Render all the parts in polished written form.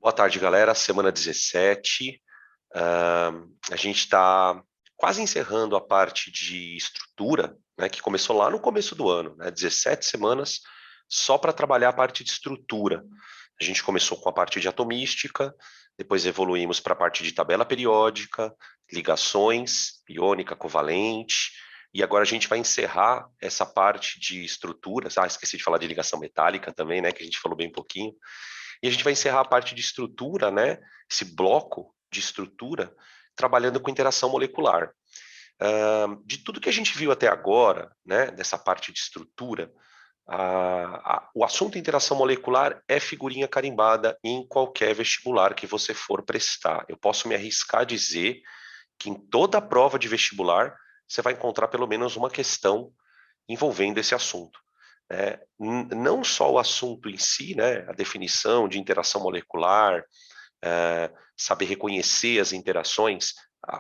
Boa tarde, galera. Semana 17. A gente está quase encerrando a parte de estrutura, né, que começou lá no começo do ano, né, 17 semanas só para trabalhar a parte de estrutura. A gente começou com a parte de atomística, depois evoluímos para a parte de tabela periódica, ligações, iônica, covalente, e agora a gente vai encerrar essa parte de estruturas. Esqueci de falar de ligação metálica também, né, que a gente falou bem pouquinho. E a gente vai encerrar a parte de estrutura, né? Esse bloco de estrutura, trabalhando com interação molecular. De tudo que a gente viu até agora, né, dessa parte de estrutura, o assunto interação molecular é figurinha carimbada em qualquer vestibular que você for prestar. Eu posso me arriscar a dizer que em toda prova de vestibular você vai encontrar pelo menos uma questão envolvendo esse assunto. Não só o assunto em si, né, a definição de interação molecular, saber reconhecer as interações,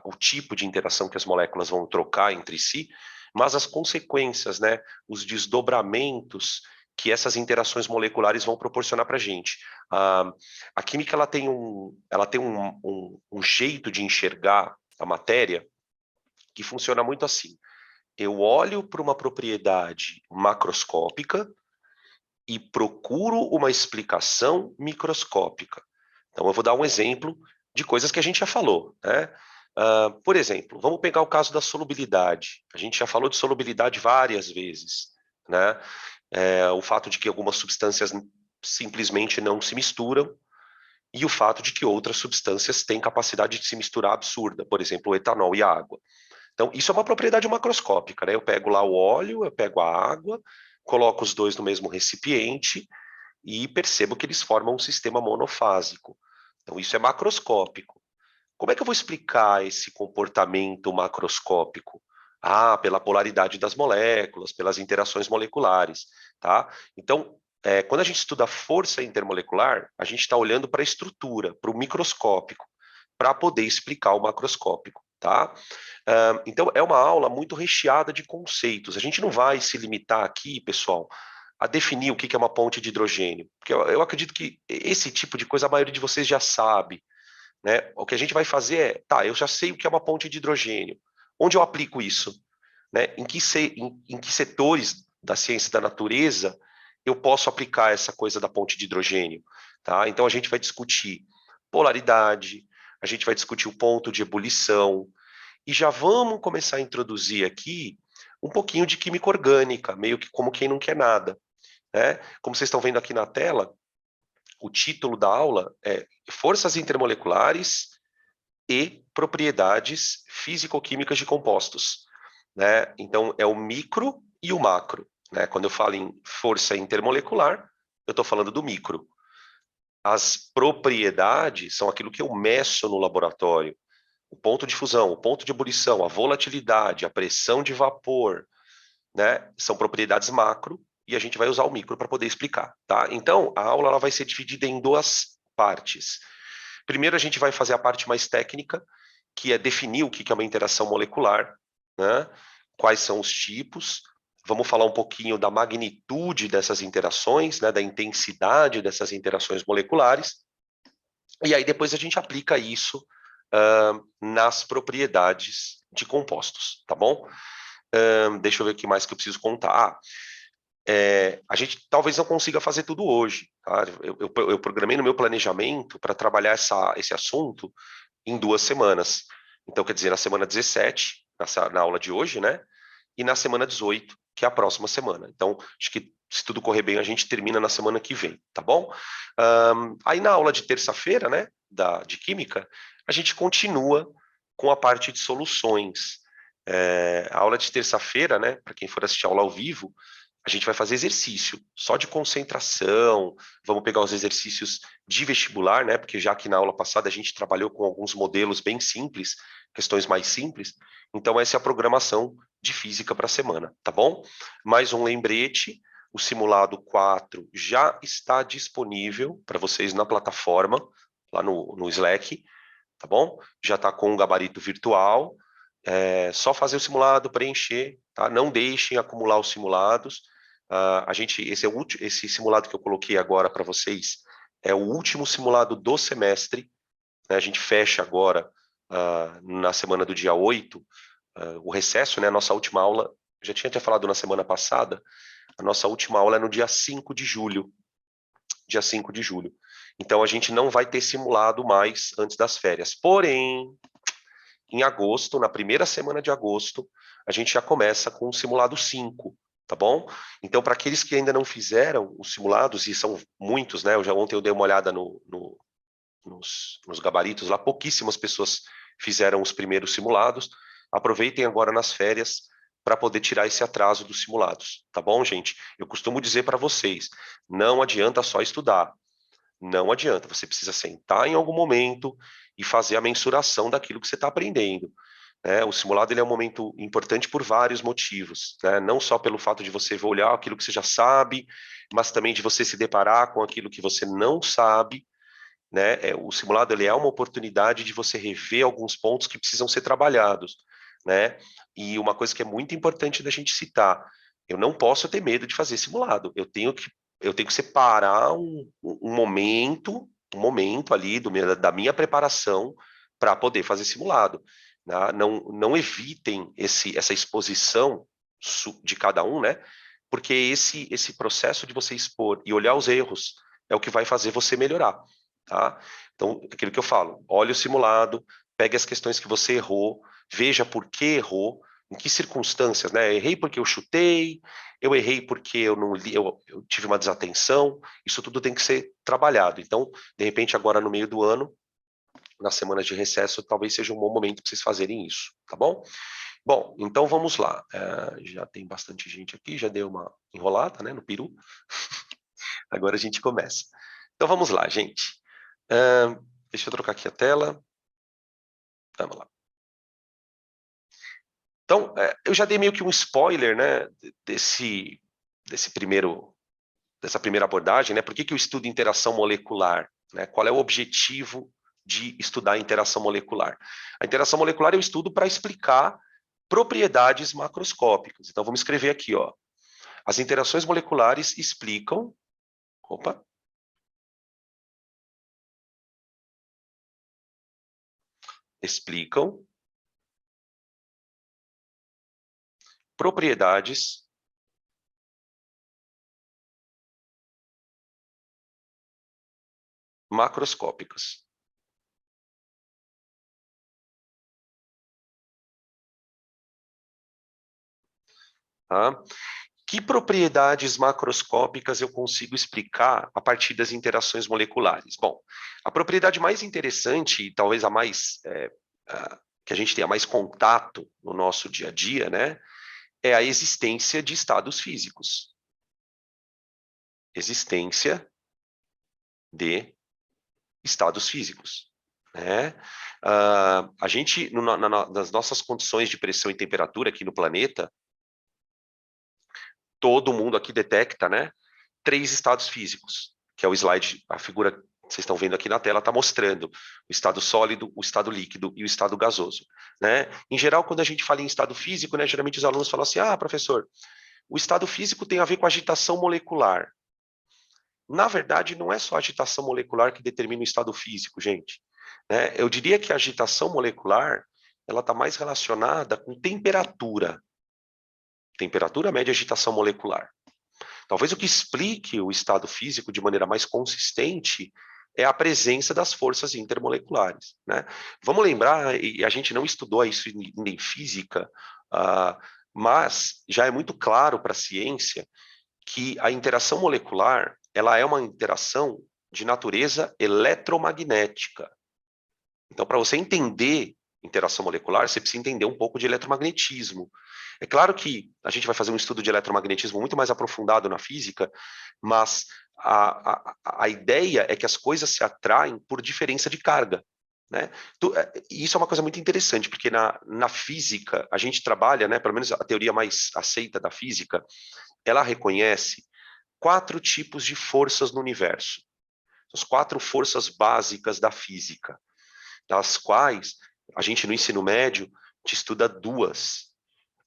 o tipo de interação que as moléculas vão trocar entre si, mas as consequências, né, os desdobramentos que essas interações moleculares vão proporcionar para a gente. A química ela tem um jeito de enxergar a matéria que funciona muito assim. Eu olho para uma propriedade macroscópica e procuro uma explicação microscópica. Então, eu vou dar um exemplo de coisas que a gente já falou, né? Por exemplo, vamos pegar o caso da solubilidade. A gente já falou de solubilidade várias vezes, né? O fato de que algumas substâncias simplesmente não se misturam e o fato de que outras substâncias têm capacidade de se misturar absurda, por exemplo, o etanol e a água. Então, isso é uma propriedade macroscópica, né? Eu pego lá o óleo, eu pego a água, coloco os dois no mesmo recipiente e percebo que eles formam um sistema monofásico. Então, isso é macroscópico. Como é que eu vou explicar esse comportamento macroscópico? Pela polaridade das moléculas, pelas interações moleculares, tá? Então, quando a gente estuda força intermolecular, a gente está olhando para a estrutura, para o microscópico, para poder explicar o macroscópico, tá? Então, é uma aula muito recheada de conceitos. A gente não vai se limitar aqui, pessoal, a definir o que é uma ponte de hidrogênio, porque eu acredito que esse tipo de coisa a maioria de vocês já sabe, né? O que a gente vai fazer eu já sei o que é uma ponte de hidrogênio. Onde eu aplico isso? Né? Em que setores da ciência da natureza eu posso aplicar essa coisa da ponte de hidrogênio? Tá? Então, a gente vai discutir polaridade, a gente vai discutir o ponto de ebulição, e já vamos começar a introduzir aqui um pouquinho de química orgânica, meio que como quem não quer nada. Né? Como vocês estão vendo aqui na tela, o título da aula é Forças Intermoleculares e Propriedades Físico-Químicas de Compostos. Né? Então, é o micro e o macro. Né? Quando eu falo em força intermolecular, eu estou falando do micro. As propriedades são aquilo que eu meço no laboratório. O ponto de fusão, o ponto de ebulição, a volatilidade, a pressão de vapor, né? São propriedades macro e a gente vai usar o micro para poder explicar, tá? Então, a aula ela vai ser dividida em duas partes. Primeiro, a gente vai fazer a parte mais técnica, que é definir o que é uma interação molecular, né? Quais são os tipos. Vamos falar um pouquinho da magnitude dessas interações, né? Da intensidade dessas interações moleculares. E aí depois a gente aplica isso nas propriedades de compostos, tá bom? Deixa eu ver o que mais que eu preciso contar. A gente talvez não consiga fazer tudo hoje. Tá? Eu programei no meu planejamento para trabalhar esse assunto em 2 semanas. Então, quer dizer, na semana 17, na aula de hoje, né? E na semana 18, que é a próxima semana. Então, acho que se tudo correr bem, a gente termina na semana que vem, tá bom? Aí na aula de terça-feira, né, de Química, a gente continua com a parte de soluções. A aula de terça-feira, né, para quem for assistir a aula ao vivo, a gente vai fazer exercício, só de concentração, vamos pegar os exercícios de vestibular, né? Porque já que na aula passada a gente trabalhou com alguns modelos bem simples, questões mais simples, então essa é a programação de física para a semana, tá bom? Mais um lembrete, o simulado 4 já está disponível para vocês na plataforma, lá no Slack, tá bom? Já está com um gabarito virtual, só fazer o simulado, preencher, tá? Não deixem acumular os simulados. Esse simulado que eu coloquei agora para vocês, é o último simulado do semestre, né? A gente fecha agora, na semana do dia 8, o recesso, né? A nossa última aula, já tinha até falado na semana passada, a nossa última aula é no dia 5 de julho. Dia 5 de julho. Então, a gente não vai ter simulado mais antes das férias. Porém, em agosto, na primeira semana de agosto, a gente já começa com o simulado 5, tá bom? Então, para aqueles que ainda não fizeram os simulados, e são muitos, né? Ontem eu dei uma olhada nos gabaritos lá, pouquíssimas pessoas fizeram os primeiros simulados. Aproveitem agora nas férias para poder tirar esse atraso dos simulados, tá bom, gente? Eu costumo dizer para vocês, não adianta só estudar, não adianta, você precisa sentar em algum momento e fazer a mensuração daquilo que você está aprendendo. Né? O simulado ele é um momento importante por vários motivos, né? Não só pelo fato de você olhar aquilo que você já sabe, mas também de você se deparar com aquilo que você não sabe. Né? O simulado ele é uma oportunidade de você rever alguns pontos que precisam ser trabalhados. Né? E uma coisa que é muito importante da gente citar, eu não posso ter medo de fazer simulado, eu tenho que separar um momento ali da minha preparação para poder fazer simulado. Né? Não evitem essa exposição de cada um, né? Porque esse processo de você expor e olhar os erros é o que vai fazer você melhorar. Tá? Então, aquilo que eu falo, olhe o simulado, pegue as questões que você errou, veja por que errou, em que circunstâncias, né? Errei porque eu chutei, eu errei porque eu não li, eu tive uma desatenção, isso tudo tem que ser trabalhado. Então, de repente, agora no meio do ano, nas semanas de recesso, talvez seja um bom momento para vocês fazerem isso, tá bom? Bom, então vamos lá. Já tem bastante gente aqui, já deu uma enrolada, né, no peru. Agora a gente começa. Então vamos lá, gente. Deixa eu trocar aqui a tela. Vamos lá. Então, eu já dei meio que um spoiler, né, dessa primeira abordagem, né? Por que eu estudo interação molecular? Né? Qual é o objetivo de estudar interação molecular? A interação molecular eu estudo para explicar propriedades macroscópicas. Então, vamos escrever aqui, ó. As interações moleculares explicam... Opa! Explicam propriedades macroscópicas. Tá? Que propriedades macroscópicas eu consigo explicar a partir das interações moleculares? Bom, a propriedade mais interessante, e talvez a mais que a gente tenha mais contato no nosso dia a dia, né, é a existência de estados físicos. Existência de estados físicos. Né? A gente, nas nossas condições de pressão e temperatura aqui no planeta, todo mundo aqui detecta, né, 3 estados físicos, que é o slide, a figura que vocês estão vendo aqui na tela está mostrando o estado sólido, o estado líquido e o estado gasoso. Né? Em geral, quando a gente fala em estado físico, né, geralmente os alunos falam assim, professor, o estado físico tem a ver com agitação molecular. Na verdade, não é só a agitação molecular que determina o estado físico, gente. Né? Eu diria que a agitação molecular ela está mais relacionada com temperatura. Temperatura média e agitação molecular. Talvez o que explique o estado físico de maneira mais consistente é a presença das forças intermoleculares. Né? Vamos lembrar, e a gente não estudou isso em física, mas já é muito claro para a ciência que a interação molecular ela é uma interação de natureza eletromagnética. Então, para você entender interação molecular, você precisa entender um pouco de eletromagnetismo. É claro que a gente vai fazer um estudo de eletromagnetismo muito mais aprofundado na física, mas a ideia é que as coisas se atraem por diferença de carga. Né? E isso é uma coisa muito interessante, porque na física a gente trabalha, né, pelo menos a teoria mais aceita da física, ela reconhece 4 tipos de forças no universo. As 4 forças básicas da física, das quais a gente no ensino médio te estuda 2.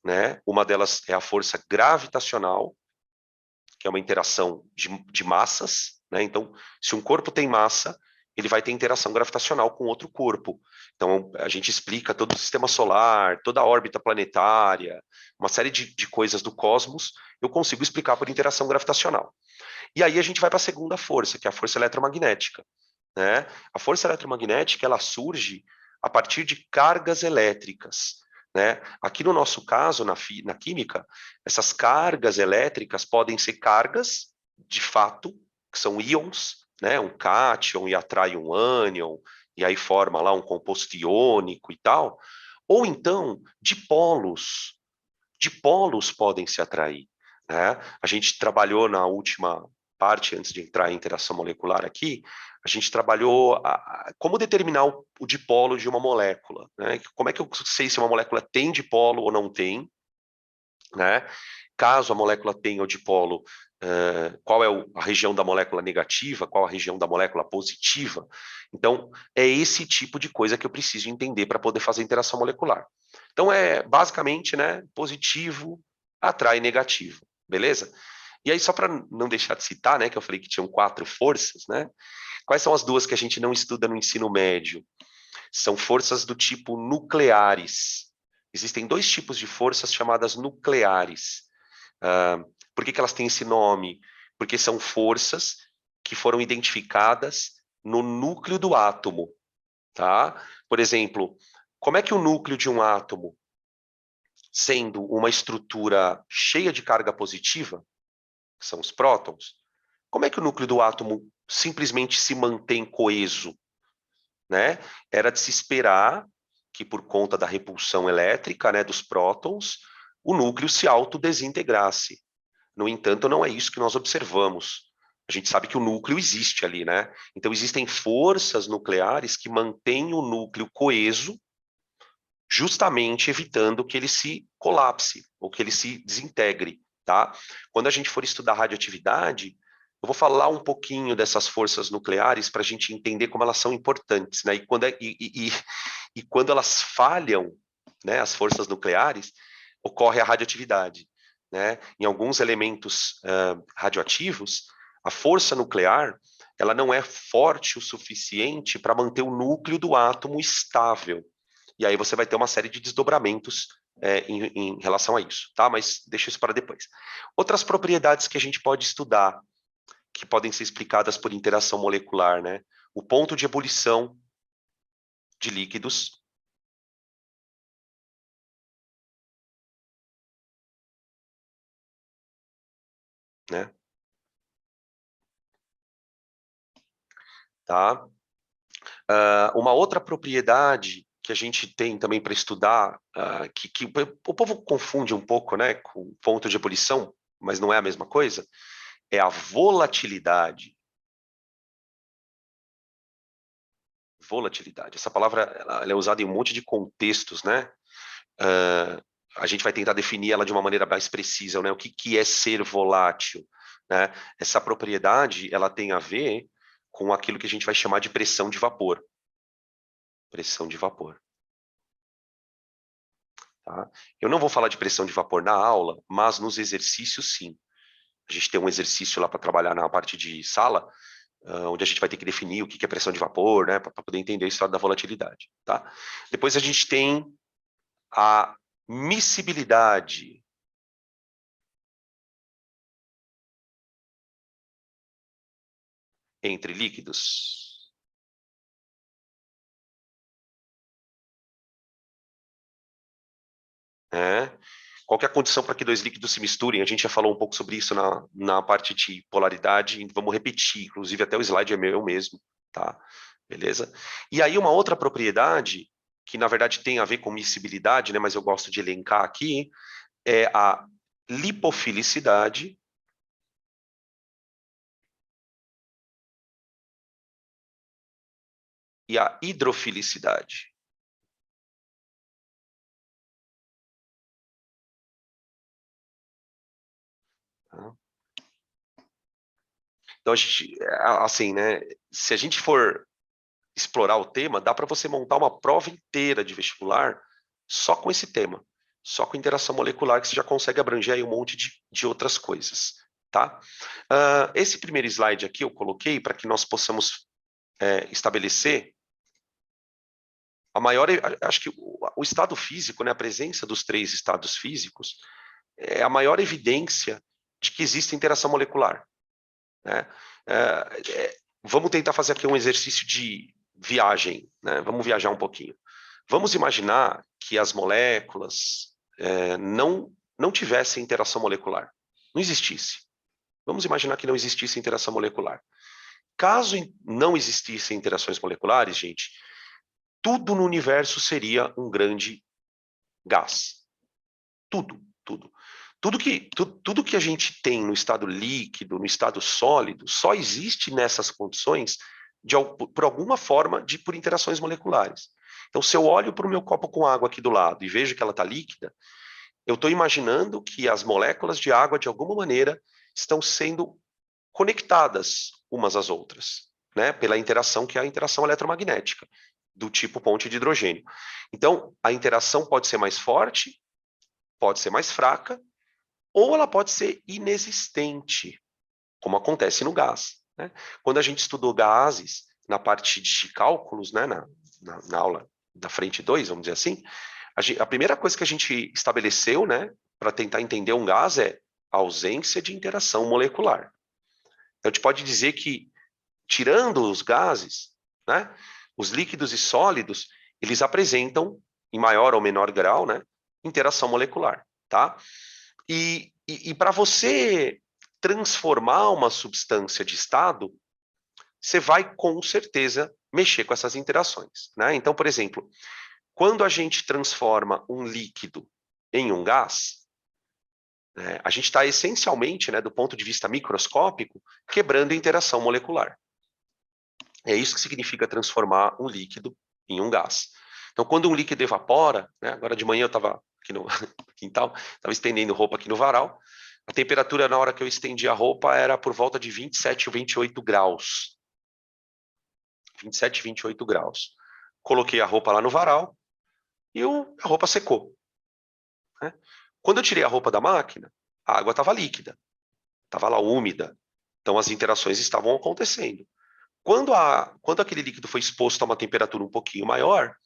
Né? Uma delas é a força gravitacional, que é uma interação de massas, né? Então, se um corpo tem massa, ele vai ter interação gravitacional com outro corpo. Então, a gente explica todo o sistema solar, toda a órbita planetária, uma série de coisas do cosmos, eu consigo explicar por interação gravitacional. E aí a gente vai para a segunda força, que é a força eletromagnética, né? A força eletromagnética, ela surge a partir de cargas elétricas, né? Aqui no nosso caso, na química, essas cargas elétricas podem ser cargas, de fato, que são íons, né? Um cátion e atrai um ânion, e aí forma lá um composto iônico e tal, ou então dipolos podem se atrair, né? A gente trabalhou na última parte, antes de entrar em interação molecular aqui, a gente trabalhou como determinar o dipolo de uma molécula, né? Como é que eu sei se uma molécula tem dipolo ou não tem, né? Caso a molécula tenha o dipolo, qual é a região da molécula negativa, qual a região da molécula positiva. Então, é esse tipo de coisa que eu preciso entender para poder fazer interação molecular. Então, é basicamente, né, positivo atrai negativo, beleza? E aí, só para não deixar de citar, né, que eu falei que tinham 4 forças, né? Quais são as duas que a gente não estuda no ensino médio? São forças do tipo nucleares. Existem 2 tipos de forças chamadas nucleares. Por que elas têm esse nome? Porque são forças que foram identificadas no núcleo do átomo, tá? Por exemplo, como é que o núcleo de um átomo, sendo uma estrutura cheia de carga positiva, que são os prótons, como é que o núcleo do átomo simplesmente se mantém coeso, né? Era de se esperar que, por conta da repulsão elétrica, né, dos prótons, o núcleo se autodesintegrasse. No entanto, não é isso que nós observamos. A gente sabe que o núcleo existe ali, né? Então, existem forças nucleares que mantêm o núcleo coeso, justamente evitando que ele se colapse ou que ele se desintegre, tá? Quando a gente for estudar radioatividade, eu vou falar um pouquinho dessas forças nucleares para a gente entender como elas são importantes, né? E quando elas falham, né, as forças nucleares, ocorre a radioatividade, né? Em alguns elementos radioativos, a força nuclear ela não é forte o suficiente para manter o núcleo do átomo estável. E aí você vai ter uma série de desdobramentos em relação a isso, tá? Mas deixa isso para depois. Outras propriedades que a gente pode estudar, que podem ser explicadas por interação molecular, né? O ponto de ebulição de líquidos, né? Tá? Uma outra propriedade que a gente tem também para estudar, que o povo confunde um pouco, né, com ponto de ebulição, mas não é a mesma coisa, é a volatilidade. Volatilidade. Essa palavra ela é usada em um monte de contextos, né? A gente vai tentar definir ela de uma maneira mais precisa, né? O que é ser volátil, né? Essa propriedade ela tem a ver com aquilo que a gente vai chamar de pressão de vapor. Pressão de vapor. Tá? Eu não vou falar de pressão de vapor na aula, mas nos exercícios sim. A gente tem um exercício lá para trabalhar na parte de sala, onde a gente vai ter que definir o que é pressão de vapor, né, para poder entender a história da volatilidade, tá? Depois a gente tem a miscibilidade. Entre líquidos. Né? Qual que é a condição para que 2 líquidos se misturem? A gente já falou um pouco sobre isso na parte de polaridade, e vamos repetir, inclusive até o slide é meu mesmo, tá? Beleza? E aí uma outra propriedade, que na verdade tem a ver com miscibilidade, né, mas eu gosto de elencar aqui, é a lipofilicidade e a hidrofilicidade. Tá? Então, a gente, assim, né, se a gente for explorar o tema, dá para você montar uma prova inteira de vestibular só com esse tema, só com interação molecular, que você já consegue abranger aí um monte de outras coisas, tá? Esse primeiro slide aqui eu coloquei para que nós possamos estabelecer a maior, acho que o estado físico, né, a presença dos 3 estados físicos, é a maior evidência de que existe interação molecular, né? Vamos tentar fazer aqui um exercício de viagem, né? Vamos viajar um pouquinho. Vamos imaginar que as moléculas não tivessem interação molecular, não existisse. Vamos imaginar que não existisse interação molecular. Caso não existissem interações moleculares, gente, tudo no universo seria um grande gás. Tudo, tudo. Tudo que a gente tem no estado líquido, no estado sólido, só existe nessas condições por alguma forma por interações moleculares. Então, se eu olho para o meu copo com água aqui do lado e vejo que ela está líquida, eu estou imaginando que as moléculas de água, de alguma maneira, estão sendo conectadas umas às outras, né? Pela interação que é a interação eletromagnética, do tipo ponte de hidrogênio. Então, a interação pode ser mais forte, pode ser mais fraca, ou ela pode ser inexistente, como acontece no gás, né? Quando a gente estudou gases na parte de cálculos, né, na aula da frente 2, vamos dizer assim, a primeira coisa que a gente estabeleceu, né, para tentar entender um gás é a ausência de interação molecular. Então, a gente pode dizer que, tirando os gases, né, os líquidos e sólidos, eles apresentam, em maior ou menor grau, né, interação molecular, tá? E para você transformar uma substância de estado, você vai, com certeza, mexer com essas interações, né? Então, por exemplo, quando a gente transforma um líquido em um gás, né, a gente está essencialmente, né, do ponto de vista microscópico, quebrando a interação molecular. É isso que significa transformar um líquido em um gás. Então, quando um líquido evapora, né, agora de manhã eu estava aqui no quintal, estava estendendo roupa aqui no varal, a temperatura na hora que eu estendi a roupa era por volta de 27 ou 28 graus. 27, 28 graus. Coloquei a roupa lá no varal e a roupa secou, né? Quando eu tirei a roupa da máquina, a água estava líquida, estava lá úmida. Então, as interações estavam acontecendo. Quando aquele líquido foi exposto a uma temperatura um pouquinho maior,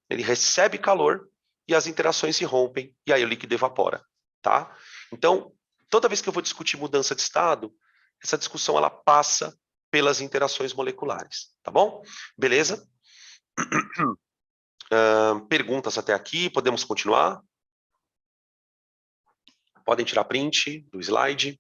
ele recebe calor e as interações se rompem e aí o líquido evapora, tá? Então, toda vez que eu vou discutir mudança de estado, essa discussão ela passa pelas interações moleculares, tá bom? Beleza? Perguntas até aqui, podemos continuar? Podem tirar print do slide.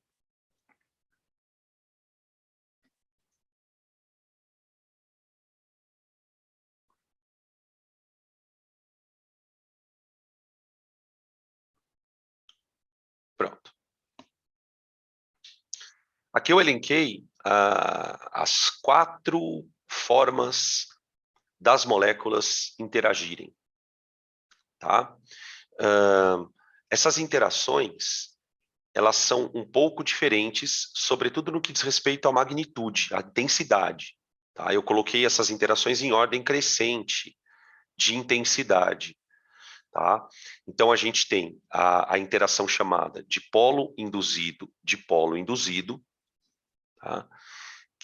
Pronto. Aqui eu elenquei as 4 formas das moléculas interagirem, tá? Essas interações, elas são um pouco diferentes, sobretudo no que diz respeito à magnitude, à densidade, tá? Eu coloquei essas interações em ordem crescente de intensidade, tá? Então, a gente tem a interação chamada de dipolo induzido, tá?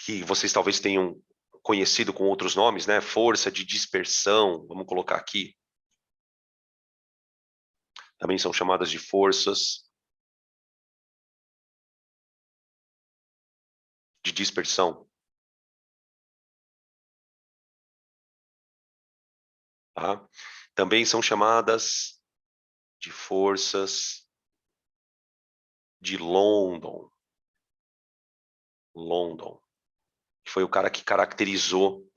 Que vocês talvez tenham conhecido com outros nomes, né? Força de dispersão, vamos colocar aqui. Também são chamadas de forças de dispersão. Tá? Também são chamadas de forças de London. London, que foi o cara que caracterizou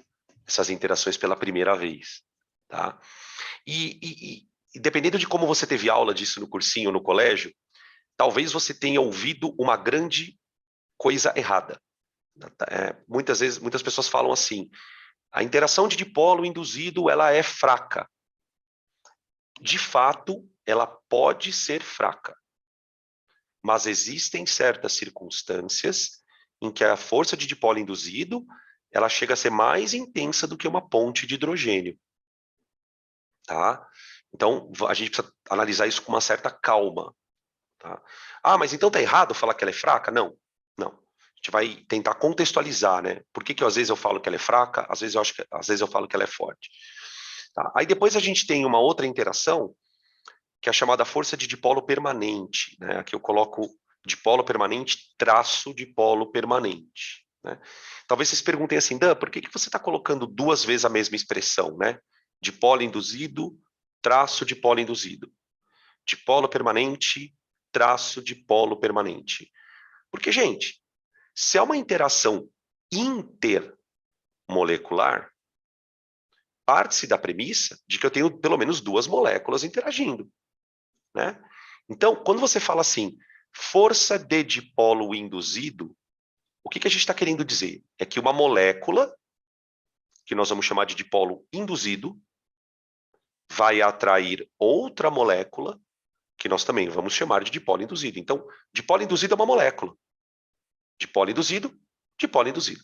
essas interações pela primeira vez. Tá? E dependendo de como você teve aula disso no cursinho ou no colégio, talvez você tenha ouvido uma grande coisa errada. Muitas vezes, muitas pessoas falam assim, a interação de dipolo induzido ela é fraca. De fato, ela pode ser fraca, mas existem certas circunstâncias em que a força de dipolo induzido ela chega a ser mais intensa do que uma ponte de hidrogênio, tá? Então, a gente precisa analisar isso com uma certa calma, tá? Ah, mas então tá errado falar que ela é fraca? Não, Não. A gente vai tentar contextualizar, né? Por que às vezes eu falo que ela é fraca, às vezes eu falo que ela é forte. Tá? Aí depois a gente tem uma outra interação, que é a chamada força de dipolo permanente, né? Aqui eu coloco dipolo permanente, traço dipolo permanente, né? Talvez vocês perguntem assim, Dan, por que você está colocando duas vezes a mesma expressão, né? Dipolo induzido, traço dipolo induzido. Dipolo permanente, traço dipolo permanente. Porque, gente, se é uma interação intermolecular, parte-se da premissa de que eu tenho pelo menos duas moléculas interagindo, né? Então, quando você fala assim, força de dipolo induzido, o que a gente está querendo dizer? É que uma molécula, que nós vamos chamar de dipolo induzido, vai atrair outra molécula, que nós também vamos chamar de dipolo induzido. Então, dipolo induzido é uma molécula. Dipolo induzido, dipolo induzido.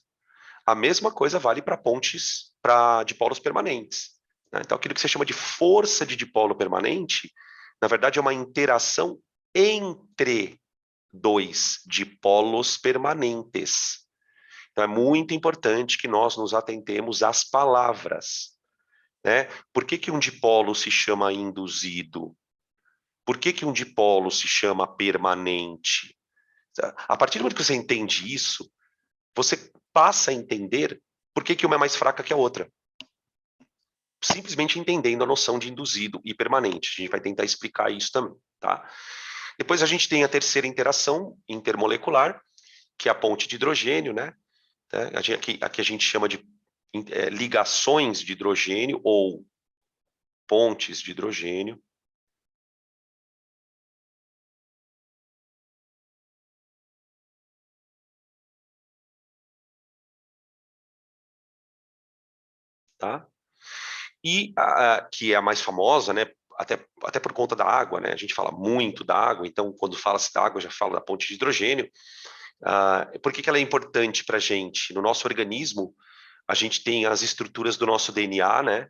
A mesma coisa vale para pontes para dipolos permanentes, né? Então, aquilo que você chama de força de dipolo permanente, na verdade, é uma interação entre dois dipolos permanentes. Então, é muito importante que nós nos atentemos às palavras, né? Por que um dipolo se chama induzido? Por que um dipolo se chama permanente? A partir do momento que você entende isso, você passa a entender por que uma é mais fraca que a outra. Simplesmente entendendo a noção de induzido e permanente. A gente vai tentar explicar isso também, tá? Depois a gente tem a terceira interação intermolecular, que é a ponte de hidrogênio, né? Aqui a gente chama de ligações de hidrogênio ou pontes de hidrogênio. Tá? E que é a mais famosa, né? Até por conta da água, né? A gente fala muito da água, então quando fala-se da água, já fala da ponte de hidrogênio. Por que ela é importante para a gente? No nosso organismo, a gente tem as estruturas do nosso DNA, né?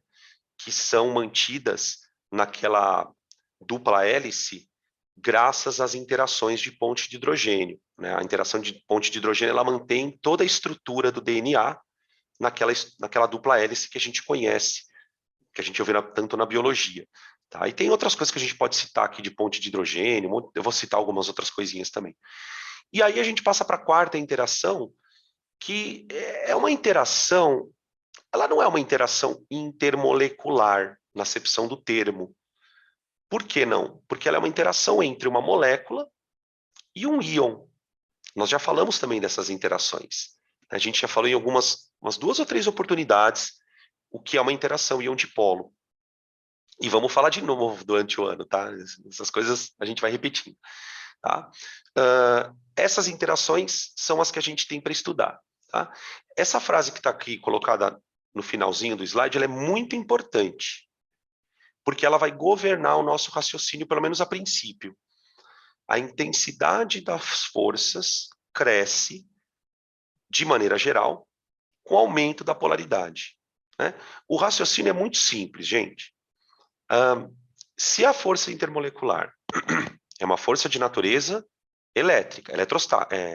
Que são mantidas naquela dupla hélice graças às interações de ponte de hidrogênio, né? A interação de ponte de hidrogênio, ela mantém toda a estrutura do DNA naquela dupla hélice que a gente conhece, que a gente ouve tanto na biologia. Tá? E tem outras coisas que a gente pode citar aqui de ponte de hidrogênio, eu vou citar algumas outras coisinhas também. E aí a gente passa para a quarta interação, que é uma interação, ela não é uma interação intermolecular, na acepção do termo. Por que não? Porque ela é uma interação entre uma molécula e um íon. Nós já falamos também dessas interações. A gente já falou em umas duas ou três oportunidades o que é uma interação íon-dipolo. E vamos falar de novo durante o ano, tá? Essas coisas a gente vai repetindo, tá? Essas interações são as que a gente tem para estudar, tá? Essa frase que está aqui colocada no finalzinho do slide, ela é muito importante, porque ela vai governar o nosso raciocínio, pelo menos a princípio. A intensidade das forças cresce, de maneira geral, com o aumento da polaridade, né? O raciocínio é muito simples, gente. Se a força intermolecular é uma força de natureza elétrica,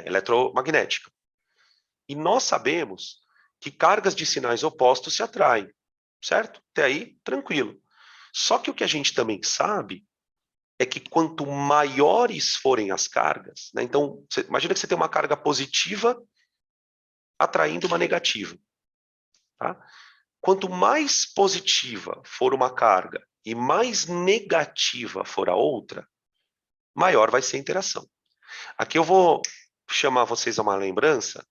eletromagnética, e nós sabemos que cargas de sinais opostos se atraem, certo? Até aí, tranquilo. Só que o que a gente também sabe é que quanto maiores forem as cargas, né? Então, imagina que você tem uma carga positiva atraindo uma negativa, tá? Quanto mais positiva for uma carga e mais negativa for a outra, maior vai ser a interação. Aqui eu vou chamar vocês a uma lembrança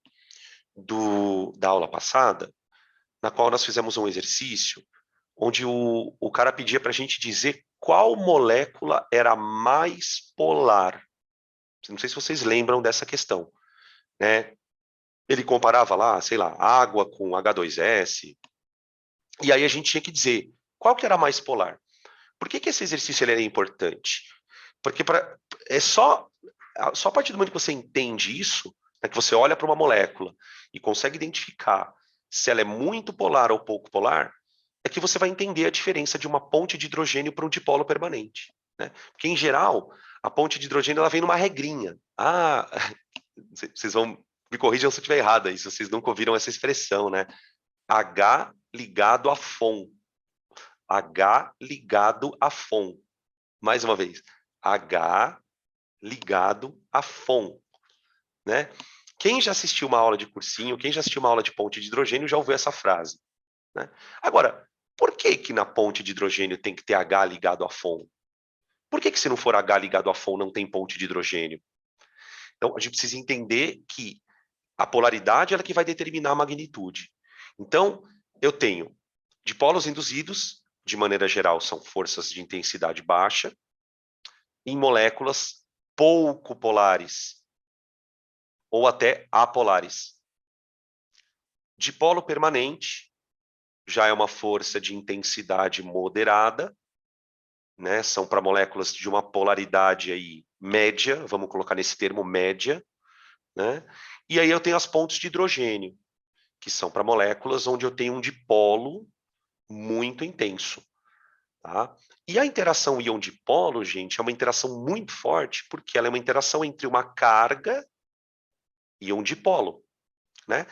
da aula passada, na qual nós fizemos um exercício onde o cara pedia para a gente dizer qual molécula era mais polar. Não sei se vocês lembram dessa questão, né? Ele comparava lá, sei lá, água com H2S, e aí a gente tinha que dizer qual que era mais polar. Por que esse exercício ele é importante? Porque é só a partir do momento que você entende isso, né, que você olha para uma molécula e consegue identificar se ela é muito polar ou pouco polar, é que você vai entender a diferença de uma ponte de hidrogênio para um dipolo permanente, né? Porque, em geral, a ponte de hidrogênio ela vem numa regrinha. Vocês vão me corrijam se eu estiver errado aí, se vocês nunca ouviram essa expressão, né? H ligado a FON. H ligado a FON. Mais uma vez. H ligado a FON, né? Quem já assistiu uma aula de cursinho, quem já assistiu uma aula de ponte de hidrogênio já ouviu essa frase, né? Agora, por que que na ponte de hidrogênio tem que ter H ligado a FON? Por que que se não for H ligado a FON não tem ponte de hidrogênio? Então, a gente precisa entender que a polaridade é que vai determinar a magnitude. Então, eu tenho dipolos induzidos, de maneira geral, são forças de intensidade baixa, em moléculas pouco polares, ou até apolares. Dipolo permanente já é uma força de intensidade moderada, né? São para moléculas de uma polaridade aí média, vamos colocar nesse termo média, né? E aí eu tenho as pontes de hidrogênio, que são para moléculas onde eu tenho um dipolo muito intenso, tá? E a interação íon-dipolo, gente, é uma interação muito forte, porque ela é uma interação entre uma carga e um dipolo, né?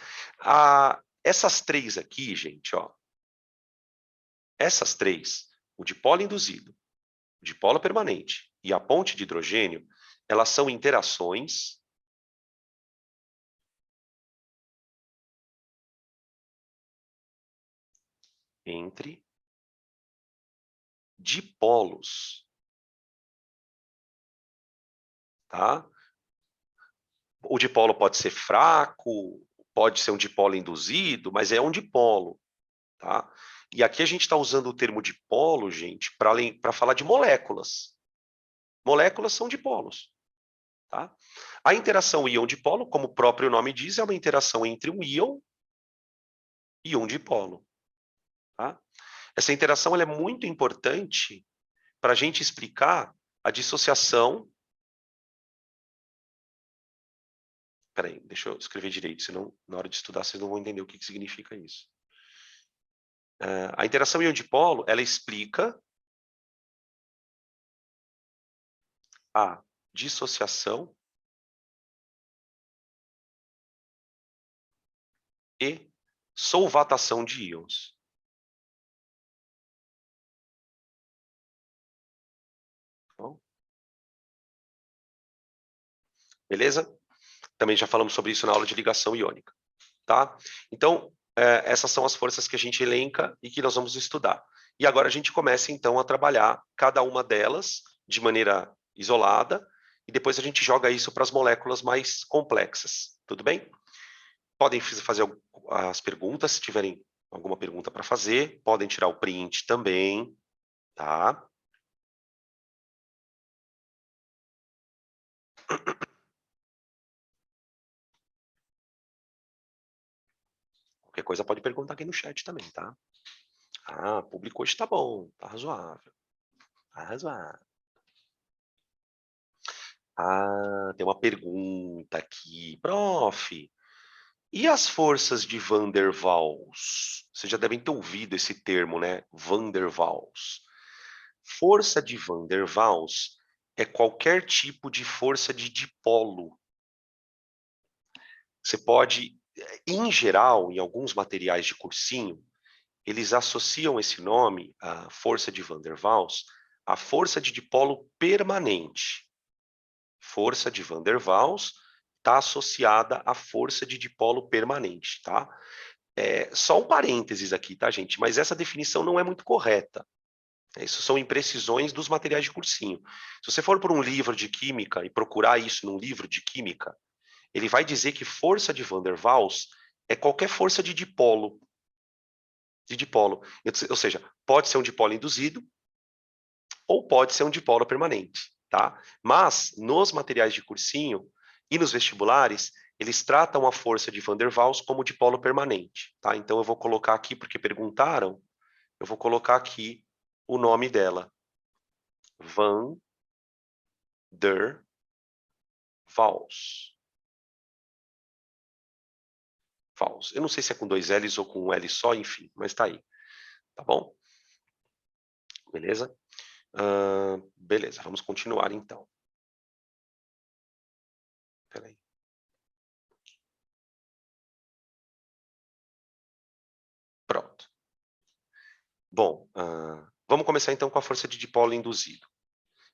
Essas três aqui, gente, ó, essas três, o dipolo induzido, o dipolo permanente e a ponte de hidrogênio, elas são interações entre dipolos, tá? O dipolo pode ser fraco, pode ser um dipolo induzido, mas é um dipolo, tá? E aqui a gente está usando o termo dipolo, gente, para falar de moléculas. Moléculas são dipolos, tá? A interação íon-dipolo, como o próprio nome diz, é uma interação entre um íon e um dipolo, tá? Essa interação ela é muito importante para a gente explicar a dissociação. Peraí, deixa eu escrever direito, senão na hora de estudar vocês não vão entender o que significa isso. A interação íon-dipolo, ela explica a dissociação e solvatação de íons. Bom, beleza? Também já falamos sobre isso na aula de ligação iônica, tá? Então, essas são as forças que a gente elenca e que nós vamos estudar. E agora a gente começa, então, a trabalhar cada uma delas de maneira isolada e depois a gente joga isso para as moléculas mais complexas, tudo bem? Podem fazer as perguntas, se tiverem alguma pergunta para fazer, podem tirar o print também, tá? Qualquer coisa pode perguntar aqui no chat também, tá? Ah, público hoje tá bom, tá razoável. Tá razoável. Ah, tem uma pergunta aqui. Prof, e as forças de Van der Waals? Vocês já devem ter ouvido esse termo, né? Van der Waals. Força de Van der Waals é qualquer tipo de força de dipolo. Você pode, em geral, em alguns materiais de cursinho, eles associam esse nome, a força de Van der Waals, à força de dipolo permanente. Força de Van der Waals está associada à força de dipolo permanente, tá? Só um parênteses aqui, tá, gente? Mas essa definição não é muito correta. Isso são imprecisões dos materiais de cursinho. Se você for por um livro de química e procurar isso num livro de química, ele vai dizer que força de Van der Waals é qualquer força de dipolo. De dipolo. Ou seja, pode ser um dipolo induzido ou pode ser um dipolo permanente, tá? Mas nos materiais de cursinho e nos vestibulares, eles tratam a força de Van der Waals como dipolo permanente, tá? Então eu vou colocar aqui, porque perguntaram, eu vou colocar aqui o nome dela. Van der Waals. Waals. Eu não sei se é com dois L's ou com um L só, enfim, mas tá aí. Tá bom? Beleza? Beleza, vamos continuar então. Peraí. Bom, vamos começar então com a força de dipolo induzido.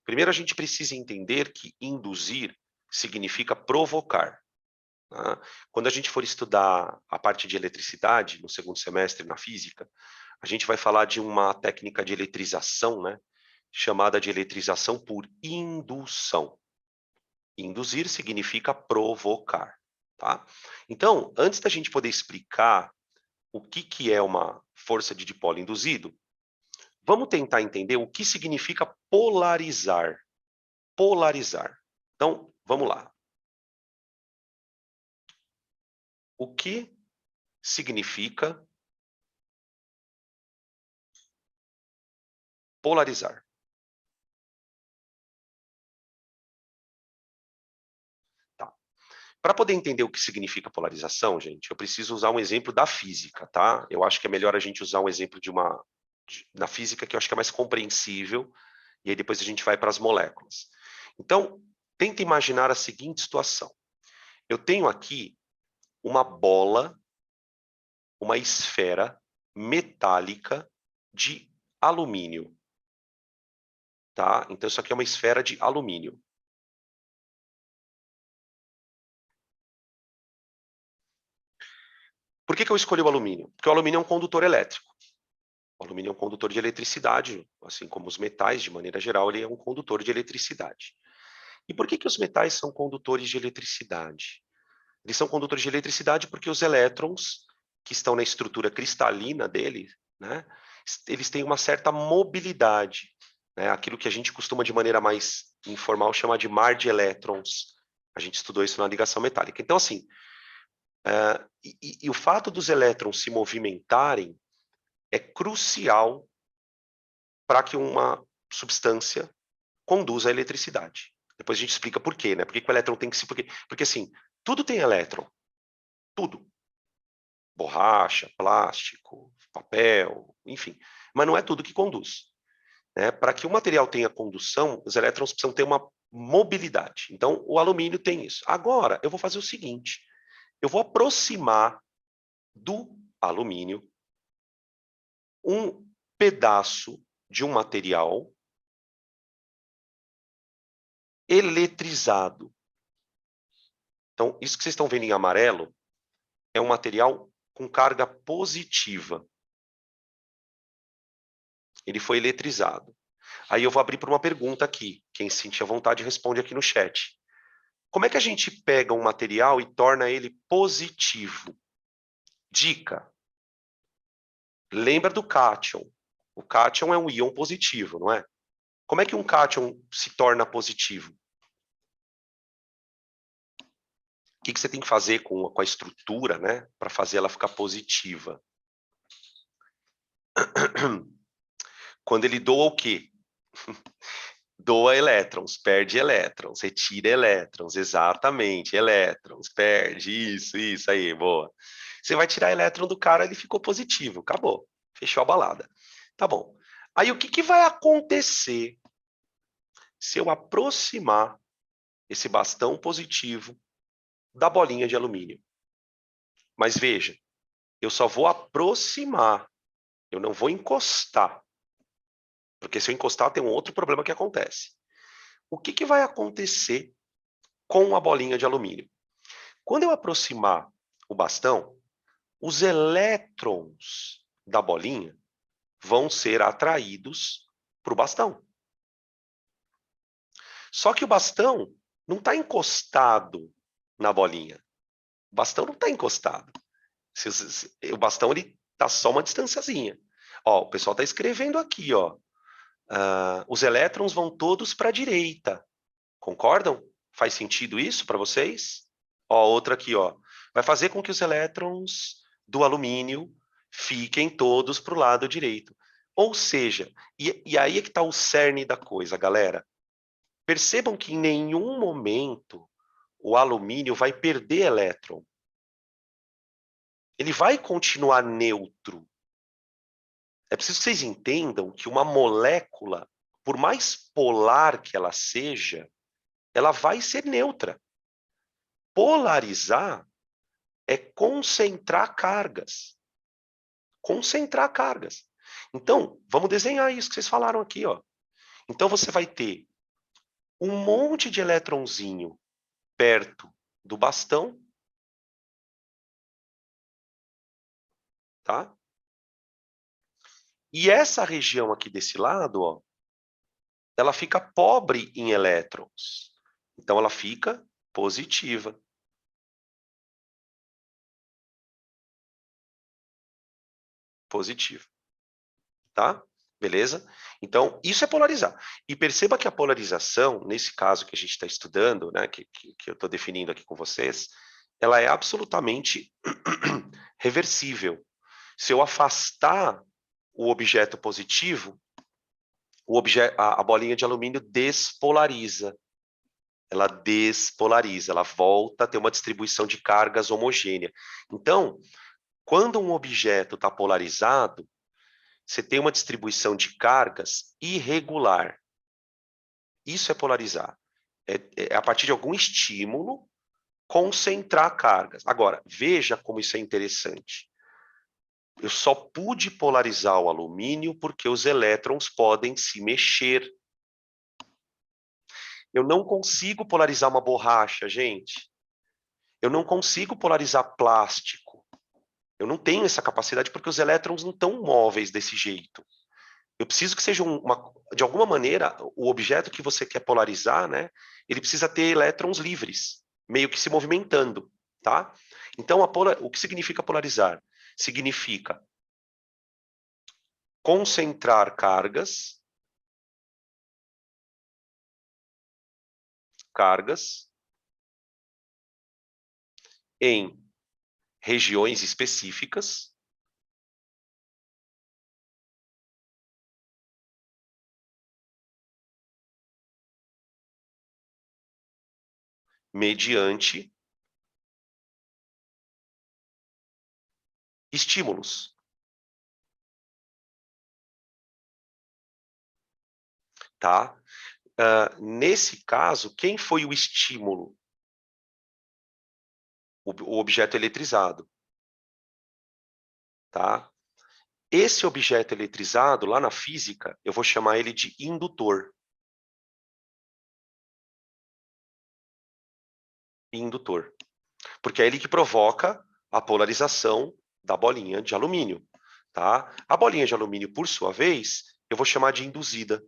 Primeiro a gente precisa entender que induzir significa provocar. Tá? Quando a gente for estudar a parte de eletricidade, no segundo semestre na física, a gente vai falar de uma técnica de eletrização, né, chamada de eletrização por indução. Induzir significa provocar. Tá? Então, antes da gente poder explicar o que é uma força de dipolo induzido, vamos tentar entender o que significa polarizar. Polarizar. Então, vamos lá. O que significa polarizar? Tá. Para poder entender o que significa polarização, gente, eu preciso usar um exemplo da física, tá? Eu acho que é melhor a gente usar um exemplo na física que eu acho que é mais compreensível, e aí depois a gente vai para as moléculas. Então, tenta imaginar a seguinte situação. Eu tenho aqui uma bola, uma esfera metálica de alumínio, tá? Então, isso aqui é uma esfera de alumínio. Por que eu escolhi o alumínio? Porque o alumínio é um condutor elétrico. O alumínio é um condutor de eletricidade, assim como os metais, de maneira geral, ele é um condutor de eletricidade. E por que os metais são condutores de eletricidade? Eles são condutores de eletricidade porque os elétrons, que estão na estrutura cristalina dele, né, eles têm uma certa mobilidade, né, aquilo que a gente costuma, de maneira mais informal, chamar de mar de elétrons. A gente estudou isso na ligação metálica. Então, assim, e o fato dos elétrons se movimentarem é crucial para que uma substância conduza a eletricidade. Depois a gente explica por quê, né? Por que o elétron tem que se... Porque assim, tudo tem elétron. Tudo. Borracha, plástico, papel, enfim. Mas não é tudo que conduz. Né? Para que o material tenha condução, os elétrons precisam ter uma mobilidade. Então, o alumínio tem isso. Agora, eu vou fazer o seguinte. Eu vou aproximar do alumínio um pedaço de um material eletrizado. Então, isso que vocês estão vendo em amarelo é um material com carga positiva. Ele foi eletrizado. Aí eu vou abrir para uma pergunta aqui. Quem se sentir à vontade, responde aqui no chat. Como é que a gente pega um material e torna ele positivo? Dica. Lembra do cátion. O cátion é um íon positivo, não é? Como é que um cátion se torna positivo? O que você tem que fazer com a estrutura, né, para fazer ela ficar positiva? Quando ele doa o quê? Doa elétrons, perde elétrons, retira elétrons, exatamente, elétrons, perde, isso aí, boa. Você vai tirar elétron do cara, ele ficou positivo, acabou, fechou a balada. Tá bom. Aí o que vai acontecer se eu aproximar esse bastão positivo da bolinha de alumínio? Mas veja, eu só vou aproximar, eu não vou encostar. Porque se eu encostar, tem um outro problema que acontece. O que vai acontecer com a bolinha de alumínio? Quando eu aproximar o bastão, os elétrons da bolinha vão ser atraídos para o bastão. Só que o bastão não está encostado na bolinha. O bastão não está encostado. O bastão está só uma distanciazinha. Ó, o pessoal está escrevendo aqui, ó. Os elétrons vão todos para a direita. Concordam? Faz sentido isso para vocês? Ó, outra aqui, ó. Vai fazer com que os elétrons do alumínio fiquem todos para o lado direito. Ou seja, e aí é que está o cerne da coisa, galera. Percebam que em nenhum momento o alumínio vai perder elétron. Ele vai continuar neutro. É preciso que vocês entendam que uma molécula, por mais polar que ela seja, ela vai ser neutra. Polarizar é concentrar cargas. Concentrar cargas. Então, vamos desenhar isso que vocês falaram aqui, ó. Então, você vai ter um monte de elétronzinho perto do bastão, tá? E essa região aqui desse lado, ó, ela fica pobre em elétrons. Então, ela fica positiva. Positiva. Tá? Beleza? Então, isso é polarizar. E perceba que a polarização, nesse caso que a gente está estudando, né, que eu estou definindo aqui com vocês, ela é absolutamente reversível. Se eu afastar o objeto positivo, a bolinha de alumínio despolariza. Ela despolariza, ela volta a ter uma distribuição de cargas homogênea. Então, quando um objeto está polarizado, você tem uma distribuição de cargas irregular. Isso é polarizar. É a partir de algum estímulo concentrar cargas. Agora, veja como isso é interessante. Eu só pude polarizar o alumínio porque os elétrons podem se mexer. Eu não consigo polarizar uma borracha, gente. Eu não consigo polarizar plástico. Eu não tenho essa capacidade porque os elétrons não estão móveis desse jeito. Eu preciso que seja de alguma maneira, o objeto que você quer polarizar, né? Ele precisa ter elétrons livres, meio que se movimentando, tá? Então, o que significa polarizar? Significa concentrar cargas em regiões específicas mediante estímulos, tá? Nesse caso, quem foi o estímulo? O objeto eletrizado, tá? Esse objeto eletrizado, lá na física, eu vou chamar ele de indutor. Indutor. Porque é ele que provoca a polarização da bolinha de alumínio. Tá? A bolinha de alumínio, por sua vez, eu vou chamar de induzida.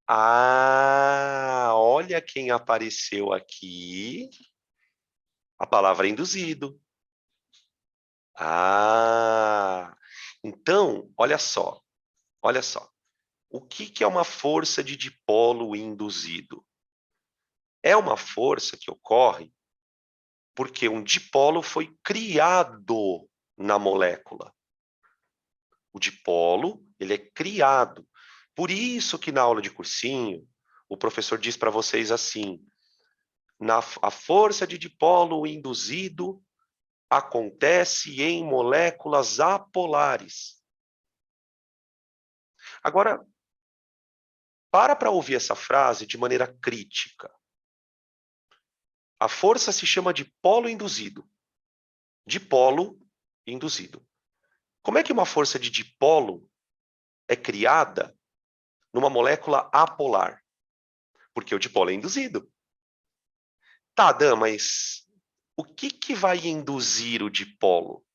Ah, olha quem apareceu aqui. A palavra induzido. Ah, então, olha só. Olha só. O que é uma força de dipolo induzido? É uma força que ocorre porque um dipolo foi criado na molécula. O dipolo, ele é criado. Por isso que na aula de cursinho, o professor diz para vocês assim, a força de dipolo induzido acontece em moléculas apolares. Agora, para ouvir essa frase de maneira crítica. A força se chama de polo induzido. Dipolo induzido. Como é que uma força de dipolo é criada numa molécula apolar? Porque o dipolo é induzido. Tá, Dan, mas o que vai induzir o dipolo?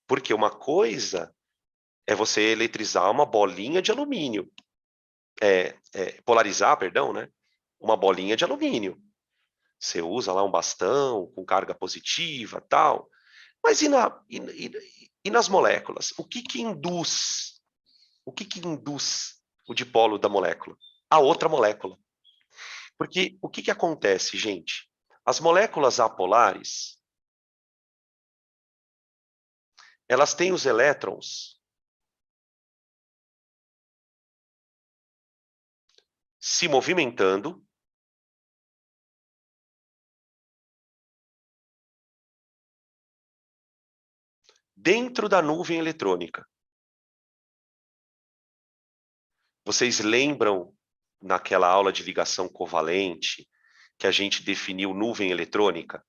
Porque uma coisa é você eletrizar uma bolinha de alumínio. Polarizar, perdão, né? Uma bolinha de alumínio. Você usa lá um bastão com carga positiva, tal. Mas e nas moléculas? O que induz? O que induz o dipolo da molécula? A outra molécula. Porque o que acontece, gente? As moléculas apolares, elas têm os elétrons se movimentando dentro da nuvem eletrônica. Vocês lembram naquela aula de ligação covalente que a gente definiu nuvem eletrônica?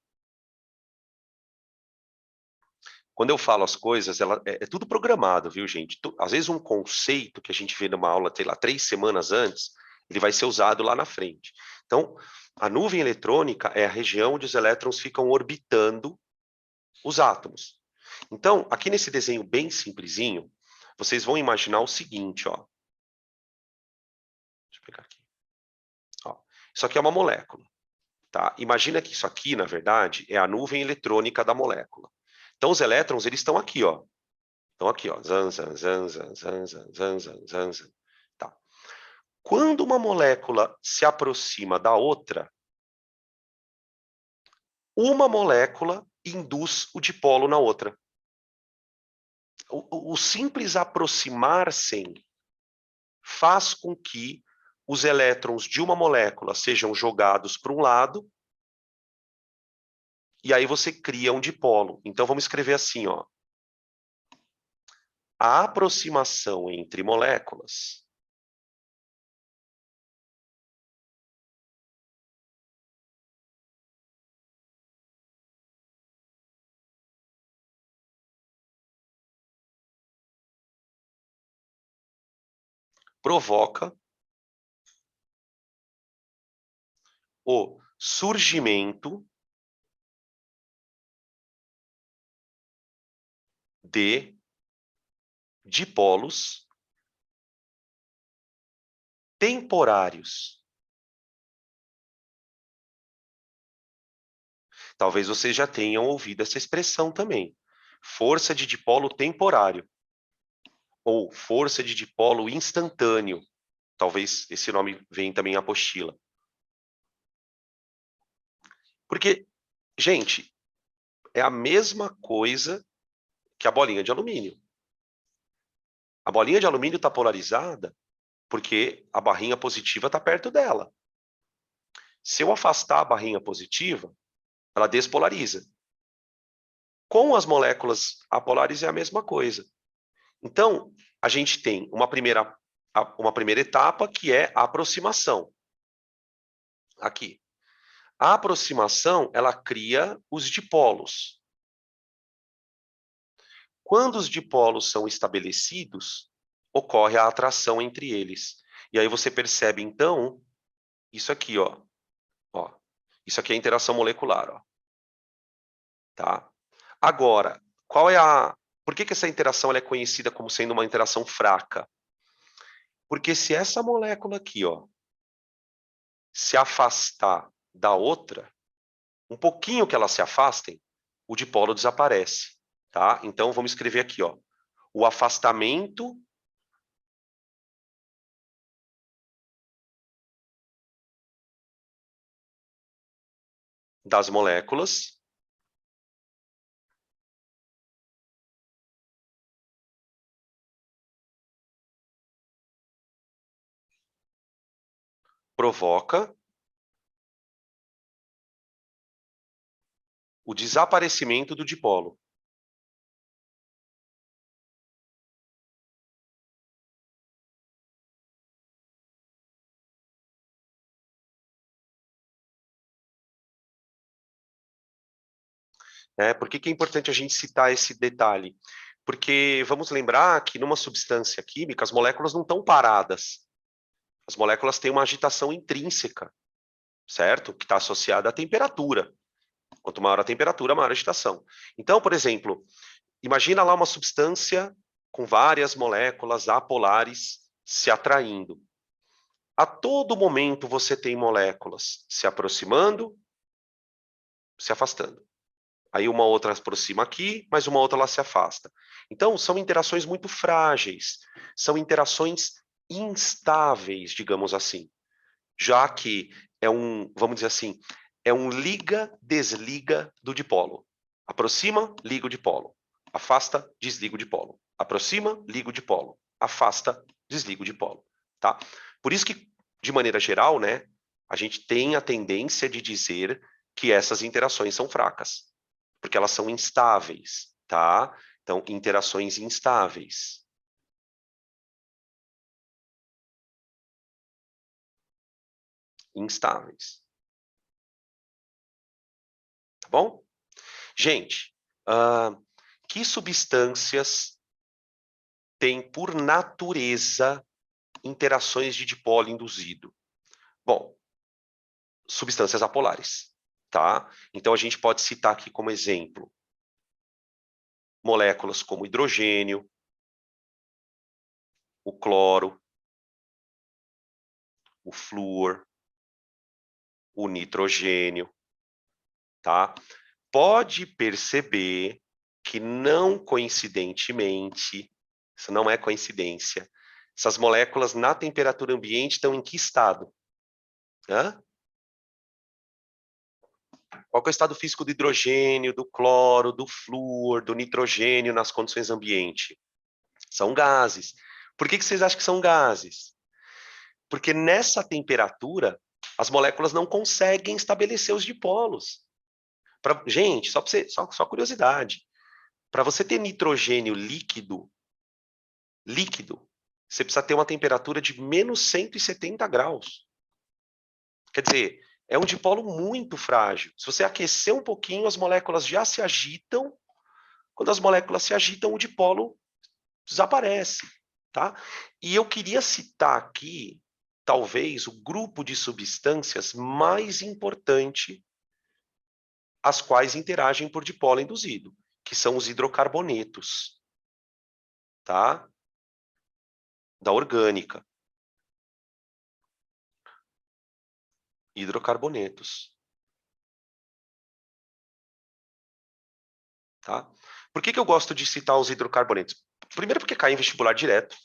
quando eu falo as coisas, é tudo programado, viu, gente? Às vezes um conceito que a gente vê numa aula, sei lá, 3 semanas antes, ele vai ser usado lá na frente. Então, a nuvem eletrônica é a região onde os elétrons ficam orbitando os átomos. Então, aqui nesse desenho bem simplesinho, vocês vão imaginar o seguinte, ó. Deixa eu pegar aqui. Ó, isso aqui é uma molécula, tá? Imagina que isso aqui, na verdade, é a nuvem eletrônica da molécula. Então, os elétrons, eles estão aqui, ó. Estão aqui, ó. Zan, zan, zan, zan, zan, zan, zan, zan, zan, zan. Tá. Quando uma molécula se aproxima da outra, uma molécula induz o dipolo na outra. O simples aproximar-se faz com que os elétrons de uma molécula sejam jogados para um lado e aí você cria um dipolo. Então vamos escrever assim, ó. A aproximação entre moléculas provoca o surgimento de dipolos temporários. Talvez vocês já tenham ouvido essa expressão também. Força de dipolo temporário ou força de dipolo instantâneo. Talvez esse nome venha também em apostila. Porque, gente, é a mesma coisa que a bolinha de alumínio. A bolinha de alumínio está polarizada porque a barrinha positiva está perto dela. Se eu afastar a barrinha positiva, ela despolariza. Com as moléculas apolares é a mesma coisa. Então, a gente tem uma primeira etapa que é a aproximação. Aqui. A aproximação, ela cria os dipolos. Quando os dipolos são estabelecidos, ocorre a atração entre eles. E aí você percebe, então, isso aqui, ó. Ó. Isso aqui é a interação molecular, ó. Tá? Agora, qual é a... Por que essa interação ela é conhecida como sendo uma interação fraca? Porque se essa molécula aqui, ó, se afastar da outra, um pouquinho que elas se afastem, o dipolo desaparece, tá? Então, vamos escrever aqui, ó, o afastamento das moléculas provoca o desaparecimento do dipolo. Por que é importante a gente citar esse detalhe? Porque vamos lembrar que numa substância química as moléculas não estão paradas. As moléculas têm uma agitação intrínseca, certo? Que está associada à temperatura. Quanto maior a temperatura, maior a agitação. Então, por exemplo, imagina lá uma substância com várias moléculas apolares se atraindo. A todo momento você tem moléculas se aproximando, se afastando. Aí uma outra se aproxima aqui, mas uma outra ela se afasta. Então, são interações muito frágeis, são interações instáveis, digamos assim, já que vamos dizer assim, é um liga-desliga do dipolo. Aproxima, liga o dipolo. Afasta, desliga o dipolo. Aproxima, liga o dipolo. Afasta, desliga o dipolo. Tá? Por isso que, de maneira geral, né, a gente tem a tendência de dizer que essas interações são fracas, porque elas são instáveis, tá? Então, interações instáveis. Instáveis. Tá bom? Gente, Que substâncias têm, por natureza, interações de dipolo induzido? Bom, substâncias apolares, tá? Então, a gente pode citar aqui como exemplo moléculas como hidrogênio, o cloro, o flúor, o nitrogênio, tá? Pode perceber que não coincidentemente, isso não é coincidência, essas moléculas na temperatura ambiente estão em que estado? Hã? Qual que é o estado físico do hidrogênio, do cloro, do flúor, do nitrogênio nas condições ambiente? São gases. Por que vocês acham que são gases? Porque nessa temperatura, as moléculas não conseguem estabelecer os dipolos. Gente, só curiosidade. Para você ter nitrogênio líquido, você precisa ter uma temperatura de menos 170 graus. Quer dizer, é um dipolo muito frágil. Se você aquecer um pouquinho, as moléculas já se agitam. Quando as moléculas se agitam, o dipolo desaparece, tá? E eu queria citar aqui, talvez, o grupo de substâncias mais importante as quais interagem por dipolo induzido, que são os hidrocarbonetos, tá? Da orgânica. Hidrocarbonetos, tá? Por que eu gosto de citar os hidrocarbonetos? Primeiro porque cai em vestibular direto,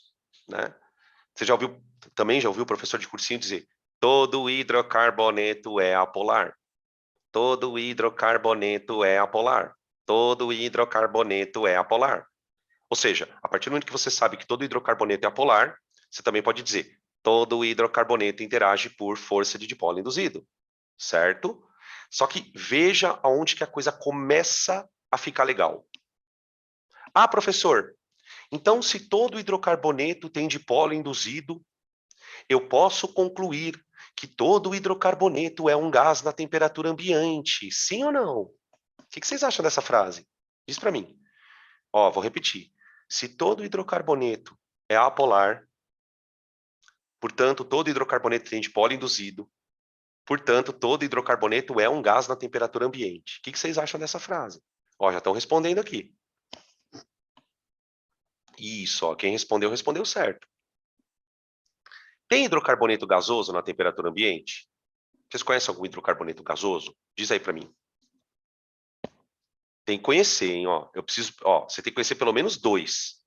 né? Você também já ouviu o professor de cursinho dizer: todo hidrocarboneto é apolar. Todo hidrocarboneto é apolar. Todo hidrocarboneto é apolar. Ou seja, a partir do momento que você sabe que todo hidrocarboneto é apolar, você também pode dizer: todo hidrocarboneto interage por força de dipolo induzido, certo? Só que veja aonde que a coisa começa a ficar legal. Ah, professor, então se todo hidrocarboneto tem dipolo induzido, eu posso concluir que todo hidrocarboneto é um gás na temperatura ambiente, sim ou não? O que vocês acham dessa frase? Diz para mim. Ó, vou repetir. Se todo hidrocarboneto é apolar, portanto, todo hidrocarboneto tem dipolo induzido, portanto, todo hidrocarboneto é um gás na temperatura ambiente. O que vocês acham dessa frase? Ó, já estão respondendo aqui. Isso, ó, quem respondeu, respondeu certo. Tem hidrocarboneto gasoso na temperatura ambiente? Vocês conhecem algum hidrocarboneto gasoso? Diz aí para mim. Tem que conhecer, hein? Ó, você tem que conhecer pelo menos 2.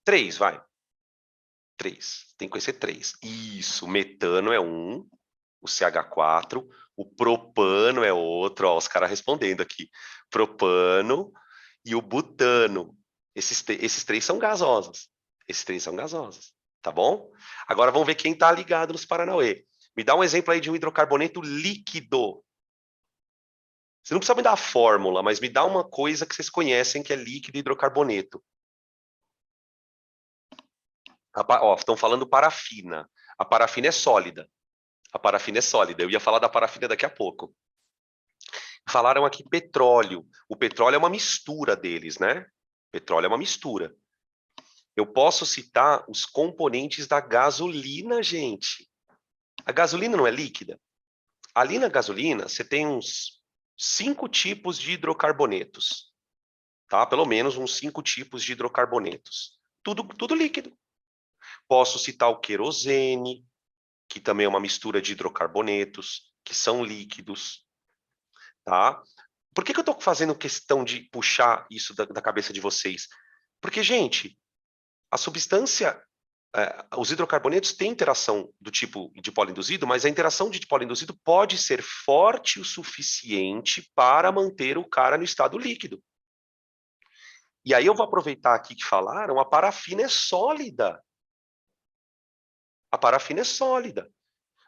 3, vai. 3. Tem que conhecer 3. Isso, metano é um, o CH4, o propano é outro, ó, os caras respondendo aqui. Propano e o butano. Esses 3 são gasosos. Esses 3 são gasosos, tá bom? Agora vamos ver quem tá ligado nos Paranauê. Me dá um exemplo aí de um hidrocarboneto líquido. Você não precisa me dar a fórmula, mas me dá uma coisa que vocês conhecem que é líquido hidrocarboneto. Ó, estão falando parafina. A parafina é sólida. A parafina é sólida. Eu ia falar da parafina daqui a pouco. Falaram aqui petróleo. O petróleo é uma mistura deles, né? Petróleo é uma mistura. Eu posso citar os componentes da gasolina, gente. A gasolina não é líquida? Ali na gasolina, você tem uns 5 tipos de hidrocarbonetos. Tá? Pelo menos uns 5 tipos de hidrocarbonetos. Tudo líquido. Posso citar o querosene, que também é uma mistura de hidrocarbonetos, que são líquidos, tá? Por que eu estou fazendo questão de puxar isso da cabeça de vocês? Porque, gente, a substância, os hidrocarbonetos têm interação do tipo dipolo induzido, mas a interação de dipolo induzido pode ser forte o suficiente para manter o cara no estado líquido. E aí eu vou aproveitar aqui que falaram, a parafina é sólida. A parafina é sólida.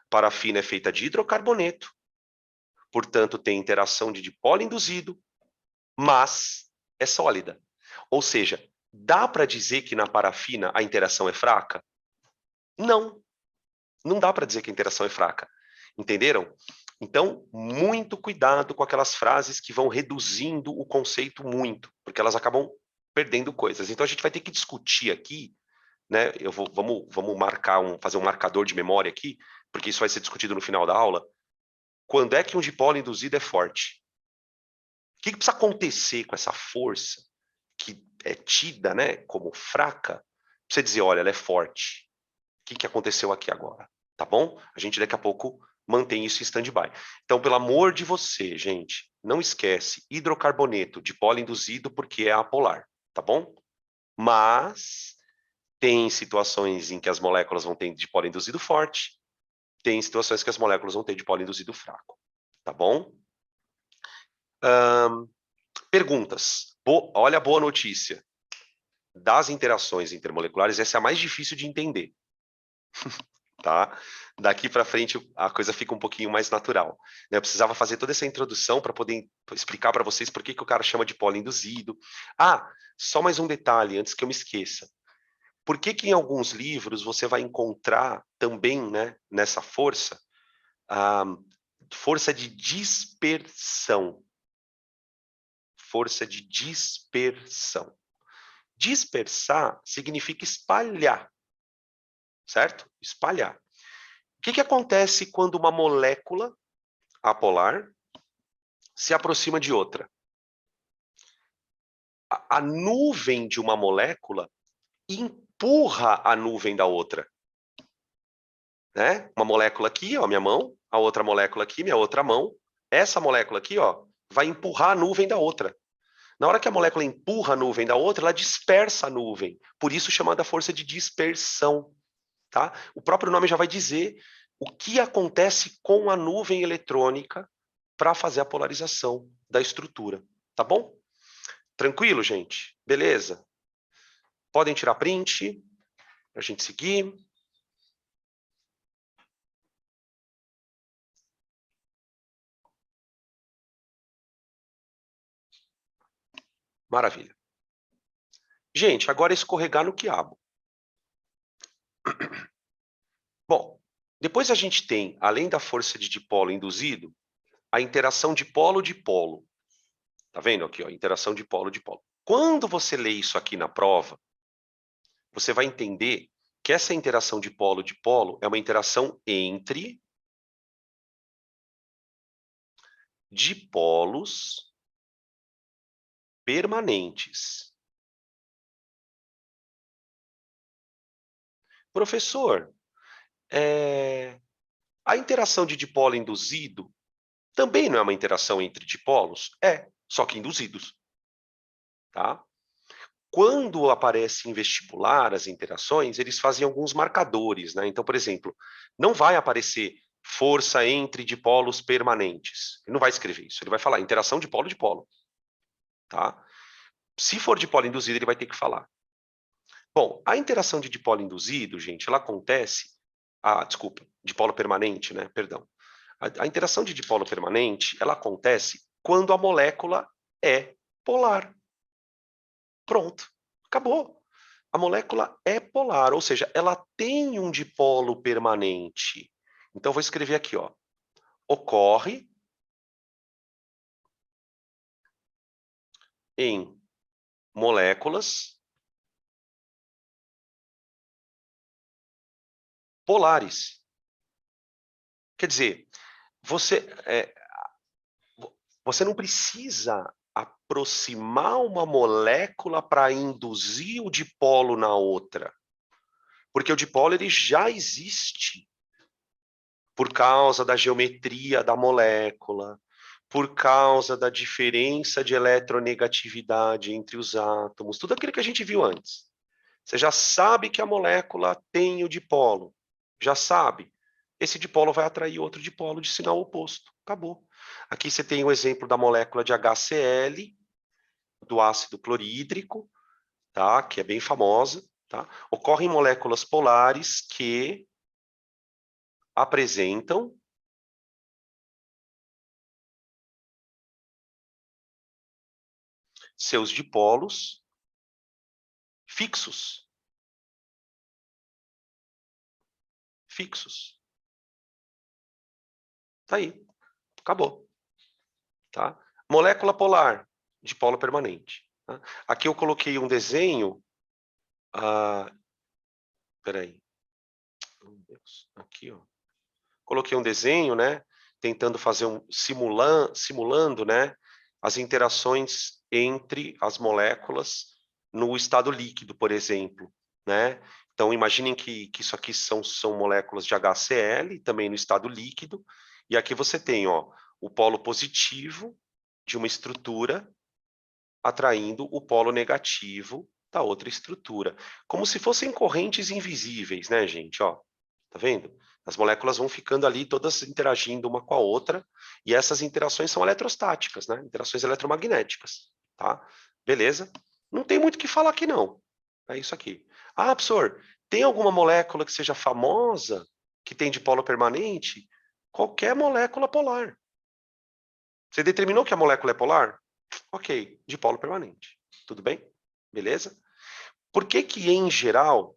A parafina é feita de hidrocarboneto, portanto tem interação de dipolo induzido, mas é sólida. Ou seja, dá para dizer que na parafina a interação é fraca? Não. Não dá para dizer que a interação é fraca. Entenderam? Então, muito cuidado com aquelas frases que vão reduzindo o conceito muito, porque elas acabam perdendo coisas. Então, a gente vai ter que discutir aqui, né? Vamos fazer um marcador de memória aqui, porque isso vai ser discutido no final da aula. Quando é que um dipolo induzido é forte? O que precisa acontecer com essa força que é tida, né, como fraca, pra você dizer, olha, ela é forte. O que aconteceu aqui agora? Tá bom? A gente daqui a pouco mantém isso em stand-by. Então, pelo amor de você, gente, não esquece hidrocarboneto dipolo induzido porque é apolar, tá bom? Mas tem situações em que as moléculas vão ter dipolo induzido forte, tem situações que as moléculas vão ter dipolo induzido fraco, tá bom? Perguntas. Olha a boa notícia. Das interações intermoleculares, essa é a mais difícil de entender, tá? Daqui para frente a coisa fica um pouquinho mais natural. Eu precisava fazer toda essa introdução para poder explicar para vocês por que o cara chama de polo induzido. Ah, só mais um detalhe antes que eu me esqueça. Por que em alguns livros você vai encontrar também, né, nessa força, a força de dispersão? Força de dispersão. Dispersar significa espalhar, certo? Espalhar. O que acontece quando uma molécula apolar se aproxima de outra? A nuvem de uma molécula empurra a nuvem da outra. Né? Uma molécula aqui, ó, minha mão, a outra molécula aqui, minha outra mão. Essa molécula aqui, ó, vai empurrar a nuvem da outra. Na hora que a molécula empurra a nuvem da outra, ela dispersa a nuvem. Por isso chamada força de dispersão. Tá? O próprio nome já vai dizer o que acontece com a nuvem eletrônica para fazer a polarização da estrutura. Tá bom? Tranquilo, gente? Beleza? Podem tirar print para a gente seguir. Maravilha. Gente, agora é escorregar no quiabo. Bom, depois a gente tem, além da força de dipolo induzido, a interação de polo-dipolo. Tá vendo aqui, ó, interação de polo-dipolo. Quando você lê isso aqui na prova, você vai entender que essa interação de polo-dipolo é uma interação entre dipolos permanentes. Professor, a interação de dipolo induzido também não é uma interação entre dipolos? É, só que induzidos. Tá? Quando aparece em vestibular as interações, eles fazem alguns marcadores. Né? Então, por exemplo, não vai aparecer força entre dipolos permanentes. Ele não vai escrever isso. Ele vai falar interação dipolo-dipolo. Tá? Se for dipolo induzido, ele vai ter que falar. Bom, a interação de dipolo induzido, gente, ela acontece... desculpa, dipolo permanente, né? Perdão. A interação de dipolo permanente, ela acontece quando a molécula é polar. Pronto, acabou. A molécula é polar, ou seja, ela tem um dipolo permanente. Então, vou escrever aqui, ó. Ocorre em moléculas polares. Quer dizer, você, você não precisa aproximar uma molécula para induzir o dipolo na outra. Porque o dipolo ele já existe por causa da geometria da molécula, por causa da diferença de eletronegatividade entre os átomos, tudo aquilo que a gente viu antes. Você já sabe que a molécula tem o dipolo, já sabe. Esse dipolo vai atrair outro dipolo de sinal oposto. Acabou. Aqui você tem o exemplo da molécula de HCl, do ácido clorídrico, tá? Que é bem famosa. Tá? Ocorrem moléculas polares que apresentam seus dipolos fixos. Fixos. Tá aí. Acabou. Tá? Molécula polar, dipolo permanente. Tá? Aqui eu coloquei um desenho. Peraí. Meu Deus. Aqui, ó. Coloquei um desenho, né? Tentando fazer simulando, né? As interações entre as moléculas no estado líquido, por exemplo, né? Então, imaginem que isso aqui são moléculas de HCl, também no estado líquido, e aqui você tem, ó, o polo positivo de uma estrutura atraindo o polo negativo da outra estrutura, como se fossem correntes invisíveis, né, gente? Ó, tá vendo? As moléculas vão ficando ali todas interagindo uma com a outra, e essas interações são eletrostáticas, né? Interações eletromagnéticas, tá? Beleza? Não tem muito o que falar aqui, não. É isso aqui. Ah, professor, tem alguma molécula que seja famosa, que tem dipolo permanente? Qualquer molécula polar. Você determinou que a molécula é polar? Ok, dipolo permanente. Tudo bem? Beleza? Por que que, em geral,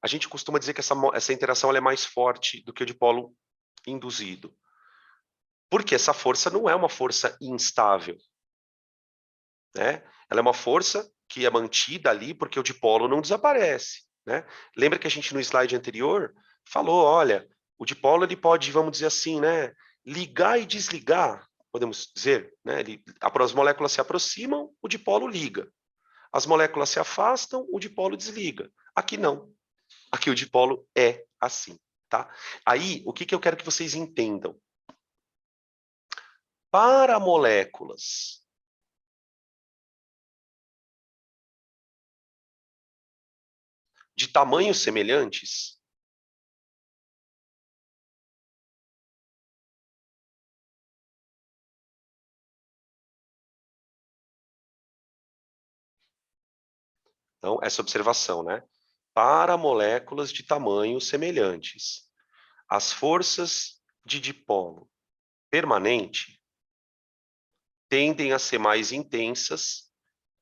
a gente costuma dizer que essa interação ela é mais forte do que o dipolo induzido? Porque essa força não é uma força instável, né? Ela é uma força que é mantida ali porque o dipolo não desaparece, né? Lembra que a gente no slide anterior falou, olha, o dipolo ele pode, vamos dizer assim, né, ligar e desligar, podemos dizer, né? As moléculas se aproximam, o dipolo liga. As moléculas se afastam, o dipolo desliga. Aqui não. Aqui o dipolo é assim, tá? Aí, o que que eu quero que vocês entendam? Para moléculas de tamanhos semelhantes, então, essa observação, né? Para moléculas de tamanhos semelhantes, as forças de dipolo permanente tendem a ser mais intensas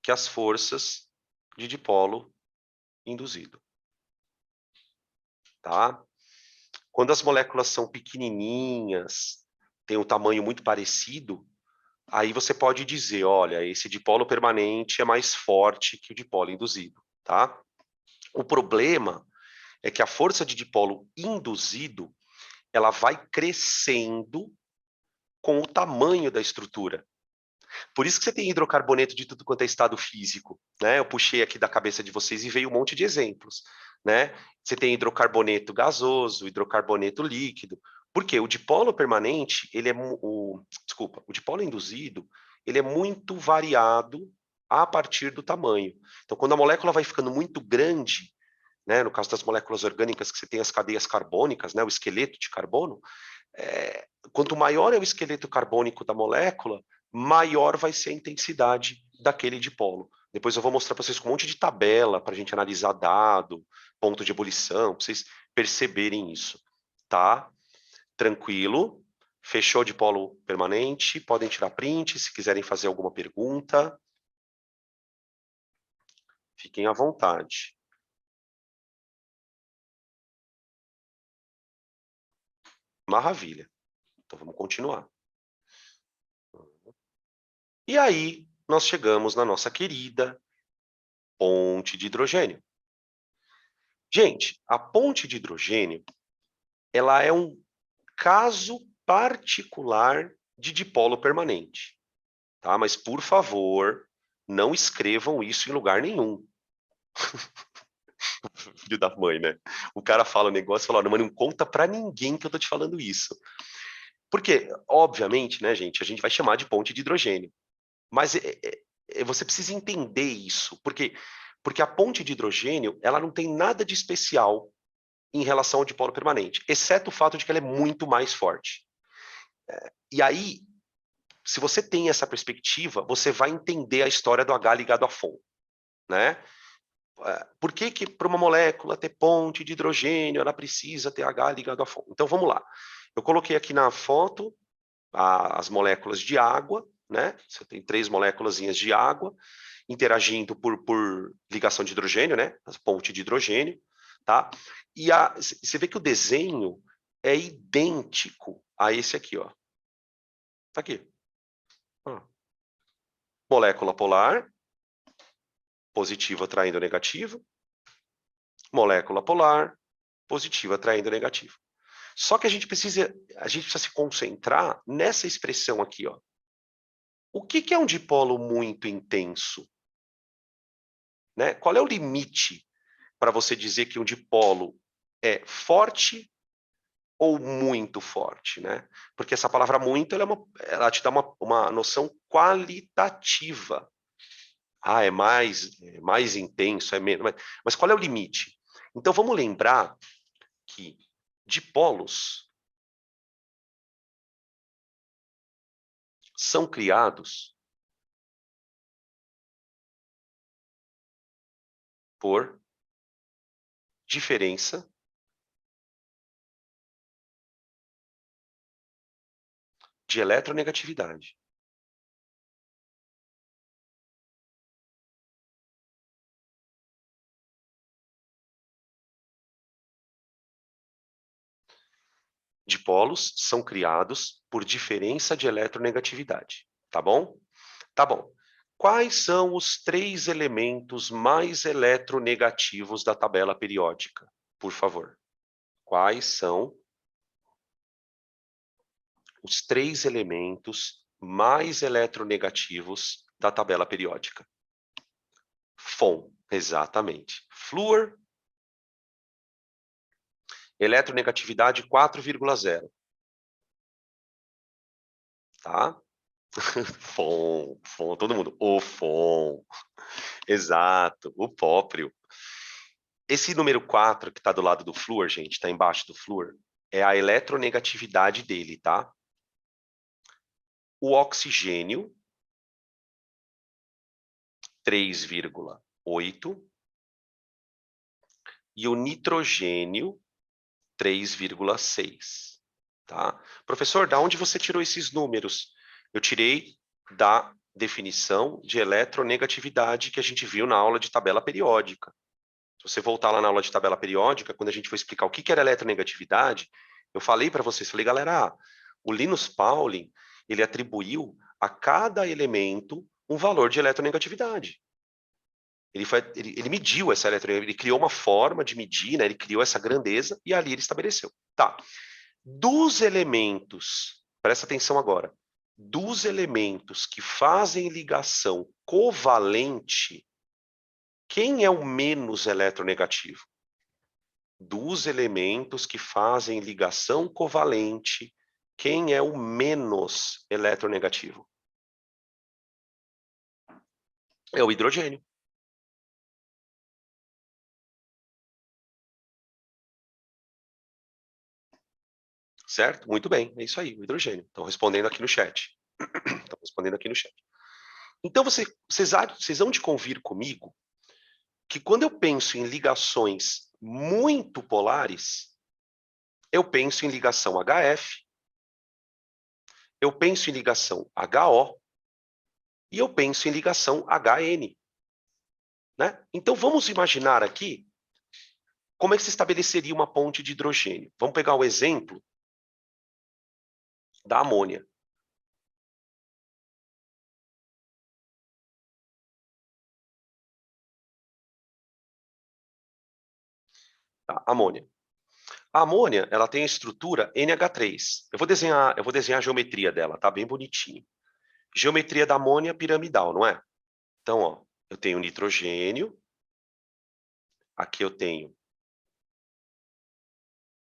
que as forças de dipolo induzido, tá? Quando as moléculas são pequenininhas, têm um tamanho muito parecido, aí você pode dizer, olha, esse dipolo permanente é mais forte que o dipolo induzido, tá? O problema é que a força de dipolo induzido, ela vai crescendo com o tamanho da estrutura. Por isso que você tem hidrocarboneto de tudo quanto é estado físico, né? Eu puxei aqui da cabeça de vocês e veio um monte de exemplos, né? Você tem hidrocarboneto gasoso, hidrocarboneto líquido. Por quê? O dipolo permanente, o dipolo induzido, ele é muito variado a partir do tamanho. Então, quando a molécula vai ficando muito grande, né, no caso das moléculas orgânicas, que você tem as cadeias carbônicas, né, o esqueleto de carbono, quanto maior é o esqueleto carbônico da molécula, maior vai ser a intensidade daquele dipolo. Depois eu vou mostrar para vocês um monte de tabela para a gente analisar dado, ponto de ebulição, para vocês perceberem isso. Tá? Tranquilo? Fechou dipolo permanente? Podem tirar print se quiserem fazer alguma pergunta. Fiquem à vontade. Maravilha. Então vamos continuar. E aí, nós chegamos na nossa querida ponte de hidrogênio. Gente, a ponte de hidrogênio, ela é um caso particular de dipolo permanente, tá? Mas, por favor, não escrevam isso em lugar nenhum. Filho da mãe, né? O cara fala o negócio e fala, não, mas não conta pra ninguém que eu tô te falando isso. Porque, obviamente, né, gente, a gente vai chamar de ponte de hidrogênio. Mas você precisa entender isso, porque a ponte de hidrogênio, ela não tem nada de especial em relação ao dipolo permanente, exceto o fato de que ela é muito mais forte. E aí, se você tem essa perspectiva, você vai entender a história do H ligado a FON, né? Por que que para uma molécula ter ponte de hidrogênio, ela precisa ter H ligado a FON? Então, vamos lá. Eu coloquei aqui na foto as moléculas de água, né? Você tem 3 moléculas de água interagindo por ligação de hidrogênio, né? A ponte de hidrogênio, tá? E você vê que o desenho é idêntico a esse aqui, ó. Tá aqui. Molécula polar, positivo atraindo negativo. Molécula polar, positivo atraindo negativo. Só que a gente precisa se concentrar nessa expressão aqui, ó. O que é um dipolo muito intenso? Né? Qual é o limite para você dizer que um dipolo é forte ou muito forte, né? Porque essa palavra muito, ela te dá uma noção qualitativa. Ah, é mais intenso, é menos. Mas qual é o limite? Então vamos lembrar que dipolos são criados por diferença de eletronegatividade. Dipolos são criados por diferença de eletronegatividade, tá bom? Tá bom. Quais são os 3 elementos mais eletronegativos da tabela periódica? Por favor. Quais são os 3 elementos mais eletronegativos da tabela periódica? Fon, exatamente. Flúor, eletronegatividade 4,0. Tá? Fon, todo mundo. O Fon. Exato, o póprio. Esse número 4 que está do lado do flúor, gente, está embaixo do flúor, é a eletronegatividade dele, tá? O oxigênio, 3,8. E o nitrogênio, 3,6. Tá? Professor, da onde você tirou esses números? Eu tirei da definição de eletronegatividade que a gente viu na aula de tabela periódica. Se você voltar lá na aula de tabela periódica, quando a gente for explicar o que era eletronegatividade, eu falei para vocês, falei, galera, o Linus Pauling, ele atribuiu a cada elemento um valor de eletronegatividade. Ele mediu essa eletronegatividade, ele criou uma forma de medir, né? Ele criou essa grandeza e ali ele estabeleceu. Tá. Dos elementos, presta atenção agora, dos elementos que fazem ligação covalente, quem é o menos eletronegativo? Dos elementos que fazem ligação covalente, quem é o menos eletronegativo? É o hidrogênio. Certo? Muito bem, é isso aí, o hidrogênio. Estão respondendo aqui no chat. Estão respondendo aqui no chat. Então, vocês hão de convir comigo que quando eu penso em ligações muito polares, eu penso em ligação HF, eu penso em ligação HO e eu penso em ligação HN. Né? Então, vamos imaginar aqui como é que se estabeleceria uma ponte de hidrogênio. Vamos pegar o exemplo da amônia. Tá, amônia. A amônia, ela tem a estrutura NH3. Eu vou desenhar a geometria dela, tá? Bem bonitinho. Geometria da amônia piramidal, não é? Então, ó, eu tenho nitrogênio. Aqui eu tenho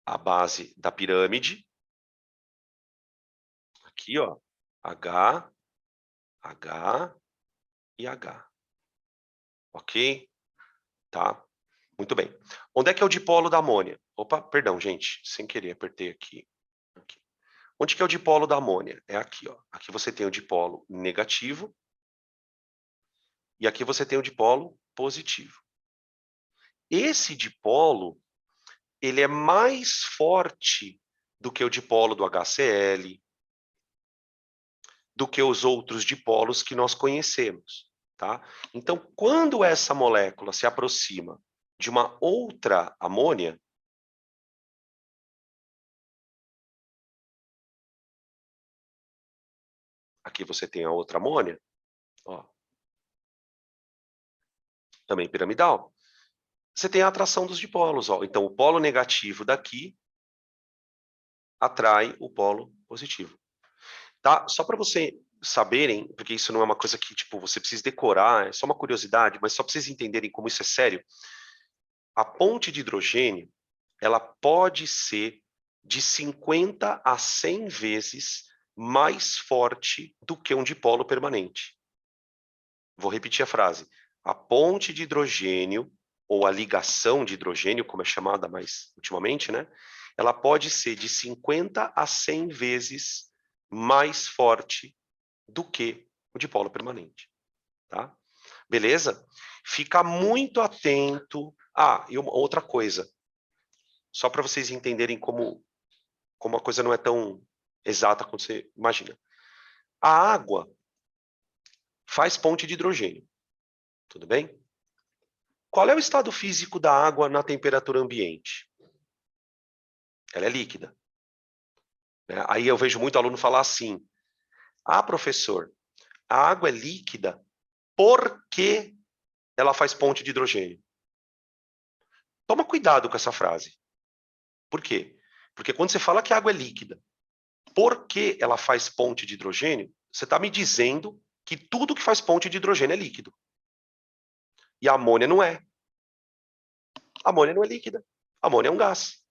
a base da pirâmide. Aqui, ó, H, H e H. Ok? Tá? Muito bem. Onde é que é o dipolo da amônia? Opa, perdão, gente. Sem querer, apertei aqui. Aqui. Onde que é o dipolo da amônia? É aqui, ó. Aqui você tem o dipolo negativo. E aqui você tem o dipolo positivo. Esse dipolo, ele é mais forte do que o dipolo do HCl, do que os outros dipolos que nós conhecemos, tá? Então, quando essa molécula se aproxima de uma outra amônia, aqui você tem a outra amônia, ó, também piramidal. Você tem a atração dos dipolos, ó. Então, o polo negativo daqui atrai o polo positivo. Tá? Só para você saberem, porque isso não é uma coisa que tipo você precisa decorar, é só uma curiosidade, mas só para vocês entenderem como isso é sério. A ponte de hidrogênio, ela pode ser de 50 a 100 vezes mais forte do que um dipolo permanente. Vou repetir a frase. A ponte de hidrogênio, ou a ligação de hidrogênio, como é chamada mais ultimamente, né? Ela pode ser de 50 a 100 vezes mais forte do que o dipolo permanente, tá? Beleza? Fica muito atento. Ah, e uma outra coisa, só para vocês entenderem como a coisa não é tão exata quanto você imagina. A água faz ponte de hidrogênio, tudo bem? Qual é o estado físico da água na temperatura ambiente? Ela é líquida, né? Aí eu vejo muito aluno falar assim: ah, professor, a água é líquida porque ela faz ponte de hidrogênio. Toma cuidado com essa frase. Por quê? Porque quando você fala que a água é líquida, porque ela faz ponte de hidrogênio, você está me dizendo que tudo que faz ponte de hidrogênio é líquido. E a amônia não é. A amônia não é líquida. A amônia é um gás.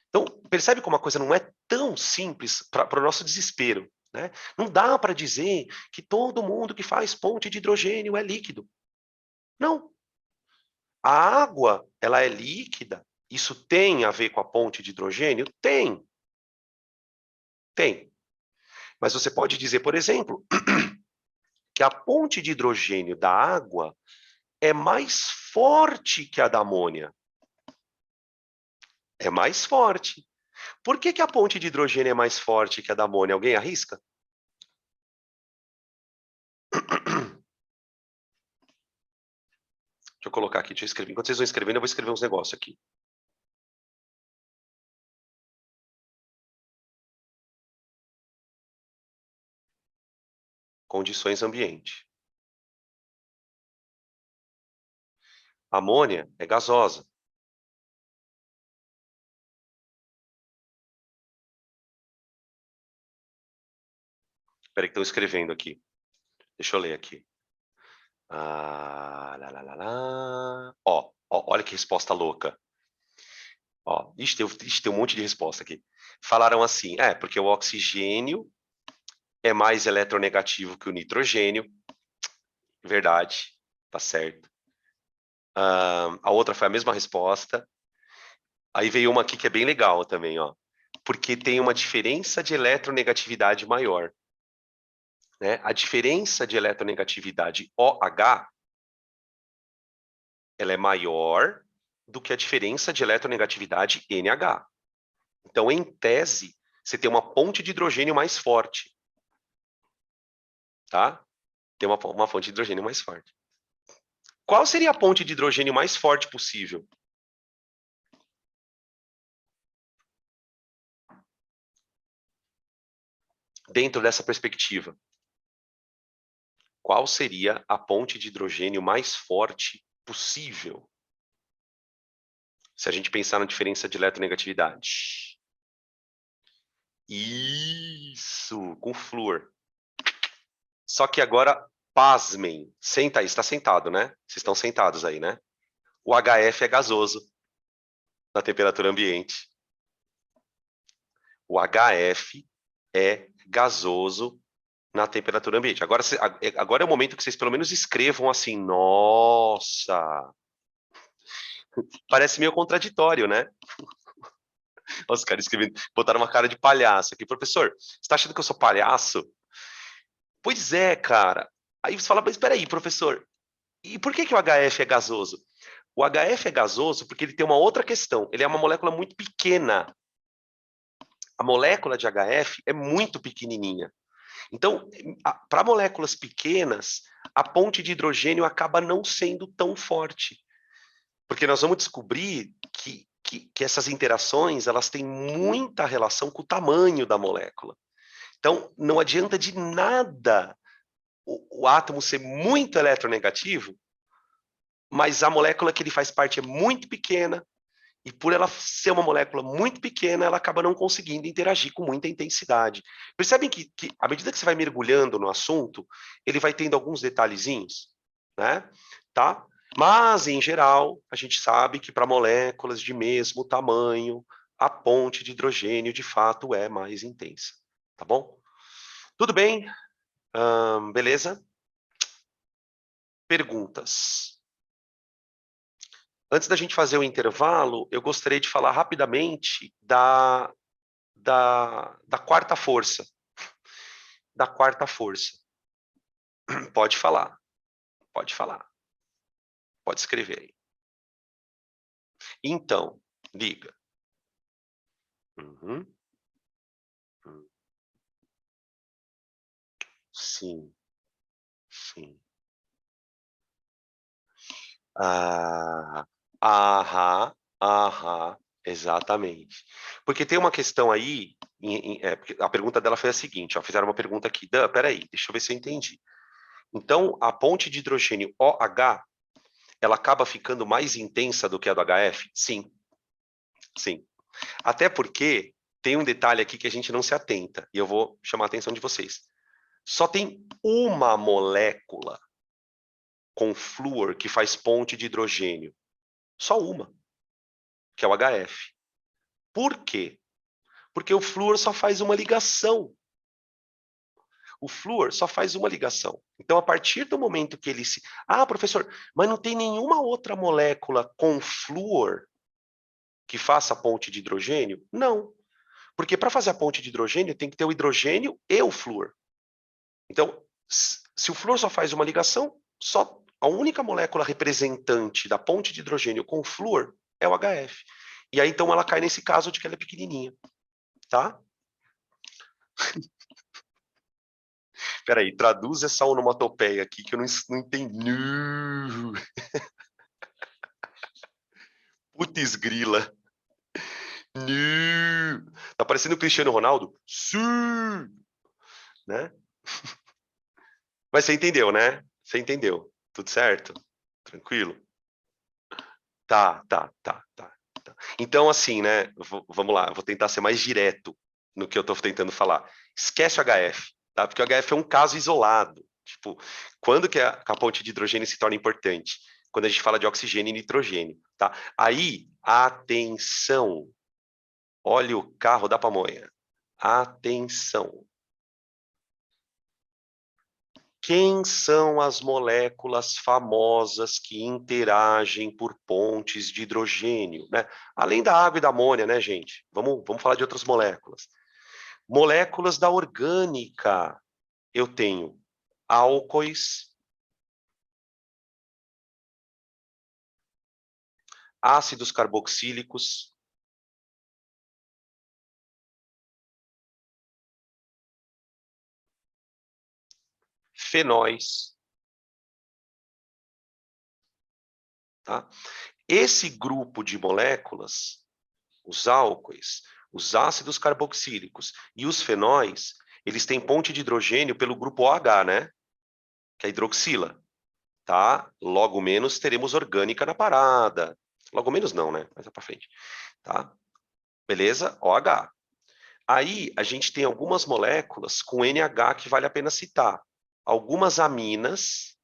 Então, percebe como a coisa não é tão simples para o nosso desespero, né? Não dá para dizer que todo mundo que faz ponte de hidrogênio é líquido. Não. A água, ela é líquida. Isso tem a ver com a ponte de hidrogênio? Tem. Tem. Mas você pode dizer, por exemplo, que a ponte de hidrogênio da água é mais forte que a da amônia. É mais forte. Por que a ponte de hidrogênio é mais forte que a da amônia? Alguém arrisca? Deixa eu colocar aqui, deixa eu escrever. Enquanto vocês vão escrevendo, eu vou escrever uns negócios aqui. Condições ambiente. Amônia é gasosa. Espera que estão escrevendo aqui. Deixa eu ler aqui. Ah, lá, lá, lá, lá. Ó, olha que resposta louca. Ó, tem um monte de resposta aqui. Falaram assim, porque o oxigênio é mais eletronegativo que o nitrogênio. Verdade, tá certo. A outra foi a mesma resposta. Aí veio uma aqui que é bem legal também, ó. Porque tem uma diferença de eletronegatividade maior, né? A diferença de eletronegatividade OH, ela é maior do que a diferença de eletronegatividade NH. Então, em tese, você tem uma ponte de hidrogênio mais forte, tá? Tem uma fonte de hidrogênio mais forte. Qual seria a ponte de hidrogênio mais forte possível? Dentro dessa perspectiva, qual seria a ponte de hidrogênio mais forte possível? Se a gente pensar na diferença de eletronegatividade. Isso, com flúor. Só que agora, pasmem. Senta aí, está sentado, né? Vocês estão sentados aí, né? O HF é gasoso na temperatura ambiente. O HF é gasoso na temperatura ambiente. Agora é o momento que vocês pelo menos escrevam assim, nossa, parece meio contraditório, né? Os caras escrevendo, botaram uma cara de palhaço aqui. Professor, você está achando que eu sou palhaço? Pois é, cara. Aí você fala, mas espera aí, professor, e por que o HF é gasoso? O HF é gasoso porque ele tem uma outra questão. Ele é uma molécula muito pequena. A molécula de HF é muito pequenininha. Então, para moléculas pequenas, a ponte de hidrogênio acaba não sendo tão forte. Porque nós vamos descobrir que essas interações elas têm muita relação com o tamanho da molécula. Então, não adianta de nada o átomo ser muito eletronegativo, mas a molécula que ele faz parte é muito pequena, e por ela ser uma molécula muito pequena, ela acaba não conseguindo interagir com muita intensidade. Percebem que à medida que você vai mergulhando no assunto, ele vai tendo alguns detalhezinhos, né? Tá? Mas, em geral, a gente sabe que para moléculas de mesmo tamanho, a ponte de hidrogênio, de fato, é mais intensa. Tá bom? Tudo bem? Beleza? Perguntas. Antes da gente fazer o intervalo, eu gostaria de falar rapidamente da quarta força. Da quarta força. Pode falar, pode falar. Pode escrever aí. Então, liga. Uhum. Sim, sim. Ah, aham, aham, exatamente. Porque tem uma questão aí, porque a pergunta dela foi a seguinte, ó, fizeram uma pergunta aqui, Dan, peraí, deixa eu ver se eu entendi. Então, a ponte de hidrogênio OH, ela acaba ficando mais intensa do que a do HF? Sim, sim. Até porque tem um detalhe aqui que a gente não se atenta, e eu vou chamar a atenção de vocês. Só tem uma molécula com flúor que faz ponte de hidrogênio. Só uma, que é o HF. Por quê? Porque o flúor só faz uma ligação. O flúor só faz uma ligação. Então, a partir do momento que ele se... Ah, professor, mas não tem nenhuma outra molécula com flúor que faça ponte de hidrogênio? Não. Porque para fazer a ponte de hidrogênio, tem que ter o hidrogênio e o flúor. Então, se o flúor só faz uma ligação, só a única molécula representante da ponte de hidrogênio com flúor é o HF. E aí, então, ela cai nesse caso de que ela é pequenininha, tá? Peraí, traduz essa onomatopeia aqui que eu não entendi. Putz grila. Tá parecendo o Cristiano Ronaldo? Sim, né? Mas você entendeu, né? Você entendeu. Tudo certo? Tranquilo? Tá. Então, assim, né? Vamos lá, eu vou tentar ser mais direto no que eu tô tentando falar. Esquece o HF, tá? Porque o HF é um caso isolado. Tipo, quando que a ponte de hidrogênio se torna importante? Quando a gente fala de oxigênio e nitrogênio, tá? Aí, atenção. Olha o carro da pamonha. Atenção. Quem são as moléculas famosas que interagem por pontes de hidrogênio, né? Além da água e da amônia, né, gente? Vamos falar de outras moléculas. Moléculas da orgânica. Eu tenho álcoois, ácidos carboxílicos, fenóis, tá? Esse grupo de moléculas, os álcoois, os ácidos carboxílicos e os fenóis, eles têm ponte de hidrogênio pelo grupo OH, né? Que é a hidroxila, tá? Logo menos teremos orgânica na parada. Logo menos não, né? Mais para frente, tá? Beleza? OH. Aí a gente tem algumas moléculas com NH que vale a pena citar. Algumas aminas,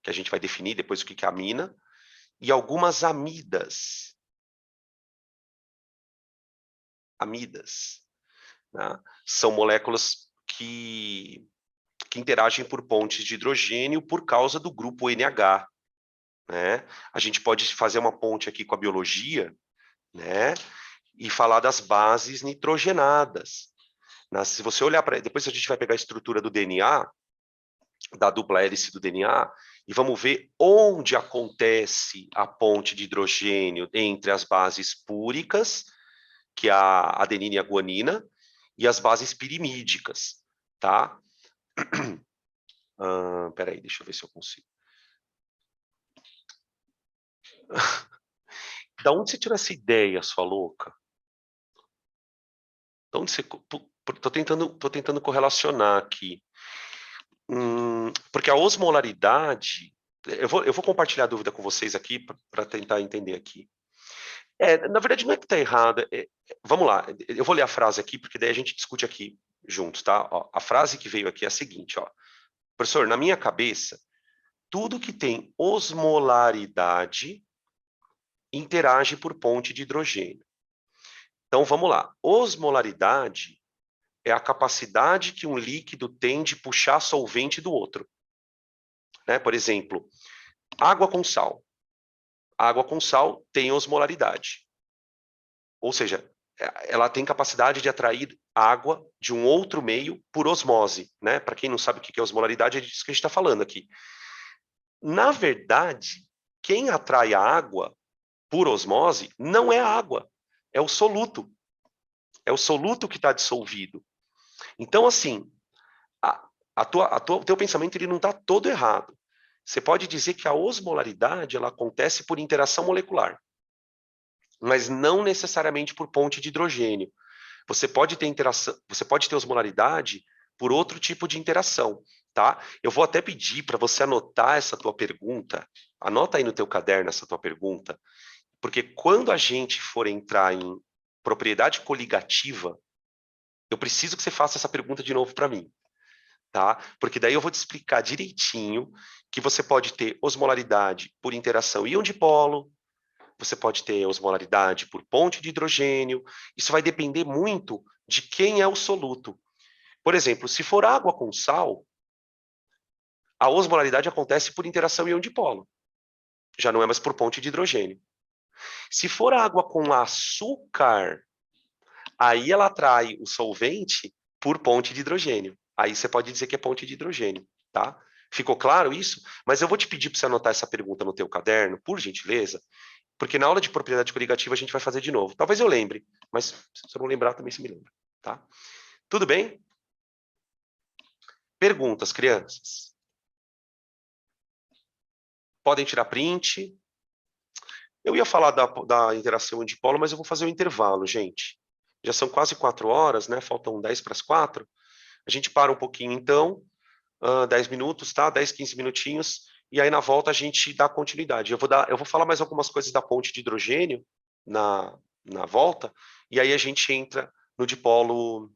que a gente vai definir depois o que é amina, e algumas amidas. Amidas, né? São moléculas que interagem por pontes de hidrogênio por causa do grupo NH, né? A gente pode fazer uma ponte aqui com a biologia, né? E falar das bases nitrogenadas. Se você olhar para... Depois a gente vai pegar a estrutura do DNA, da dupla hélice do DNA, e vamos ver onde acontece a ponte de hidrogênio entre as bases púricas, que é a adenina e a guanina, e as bases pirimídicas, tá? Peraí, deixa eu ver se eu consigo. Da onde você tirou essa ideia, sua louca? Da onde você... Tô tentando correlacionar aqui. Porque a osmolaridade... Eu vou compartilhar a dúvida com vocês aqui para tentar entender aqui. Na verdade, não é que está errado. Vamos lá, eu vou ler a frase aqui, porque daí a gente discute aqui juntos, tá? Ó, a frase que veio aqui é a seguinte, ó. Professor, na minha cabeça, tudo que tem osmolaridade interage por ponte de hidrogênio. Então, vamos lá. Osmolaridade é a capacidade que um líquido tem de puxar solvente do outro. Né? Por exemplo, água com sal. Água com sal tem osmolaridade. Ou seja, ela tem capacidade de atrair água de um outro meio por osmose. Né? Para quem não sabe o que é osmolaridade, é disso que a gente está falando aqui. Na verdade, quem atrai a água por osmose não é a água, é o soluto. É o soluto que está dissolvido. Então, assim, o teu pensamento ele não está todo errado. Você pode dizer que a osmolaridade ela acontece por interação molecular, mas não necessariamente por ponte de hidrogênio. Você pode ter interação, você pode ter osmolaridade por outro tipo de interação, tá? Eu vou até pedir para você anotar essa tua pergunta. Anota aí no teu caderno essa tua pergunta, porque quando a gente for entrar em propriedade coligativa, eu preciso que você faça essa pergunta de novo para mim, tá? Porque daí eu vou te explicar direitinho que você pode ter osmolaridade por interação íon-dipolo, você pode ter osmolaridade por ponte de hidrogênio, isso vai depender muito de quem é o soluto. Por exemplo, se for água com sal, a osmolaridade acontece por interação íon-dipolo, já não é mais por ponte de hidrogênio. Se for água com açúcar, aí ela atrai o solvente por ponte de hidrogênio. Aí você pode dizer que é ponte de hidrogênio, tá? Ficou claro isso? Mas eu vou te pedir para você anotar essa pergunta no teu caderno, por gentileza, porque na aula de propriedade coligativa a gente vai fazer de novo. Talvez eu lembre, mas se eu não lembrar também se me lembra, tá? Tudo bem? Perguntas, crianças? Podem tirar print. Eu ia falar da interação dipolo, mas eu vou fazer um intervalo, gente. Já são quase 4 horas, né? Faltam 10 para as 4. A gente para um pouquinho, então, 10 minutos, tá? 10, 15 minutinhos, e aí na volta a gente dá continuidade. Eu vou falar mais algumas coisas da ponte de hidrogênio na volta, e aí a gente entra no dipolo,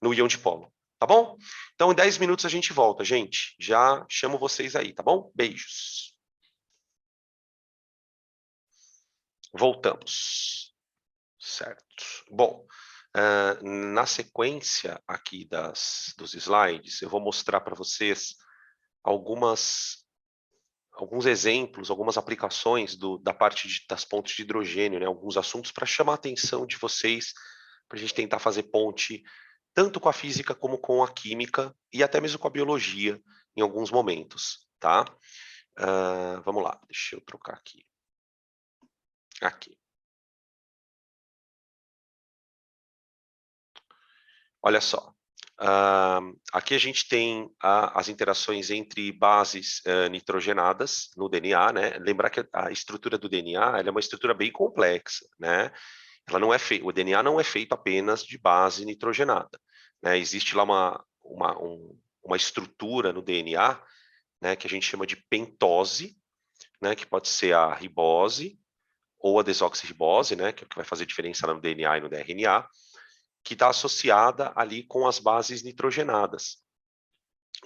no íon dipolo, tá bom? Então, em 10 minutos a gente volta, gente. Já chamo vocês aí, tá bom? Beijos. Voltamos. Certo. Bom, na sequência aqui dos slides, eu vou mostrar para vocês alguns exemplos, algumas aplicações da parte das pontes de hidrogênio, né? Alguns assuntos para chamar a atenção de vocês, para a gente tentar fazer ponte tanto com a física como com a química e até mesmo com a biologia em alguns momentos, tá? Vamos lá, deixa eu trocar aqui. Aqui. Olha só. Aqui a gente tem as interações entre bases nitrogenadas no DNA, né? Lembrar que a estrutura do DNA ela é uma estrutura bem complexa, né? Ela não é o DNA não é feito apenas de base nitrogenada, né? Existe lá uma estrutura no DNA, né? Que a gente chama de pentose, né? Que pode ser a ribose ou a desoxirribose, né? Que é o que vai fazer diferença no DNA e no RNA, que está associada ali com as bases nitrogenadas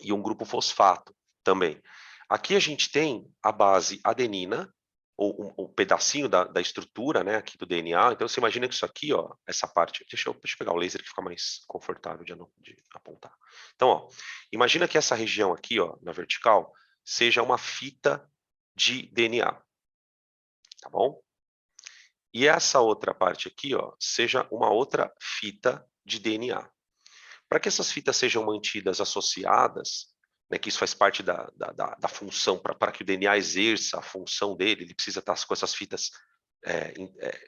e um grupo fosfato também. Aqui a gente tem a base adenina, ou um pedacinho da estrutura, né, aqui do DNA. Então você imagina que isso aqui, ó, essa parte, deixa eu pegar o laser que fica mais confortável de apontar. Então, ó, imagina que essa região aqui, ó, na vertical, seja uma fita de DNA, tá bom? E essa outra parte aqui, ó, seja uma outra fita de DNA. Para que essas fitas sejam mantidas associadas, né, que isso faz parte da função, para que o DNA exerça a função dele, ele precisa estar com essas fitas,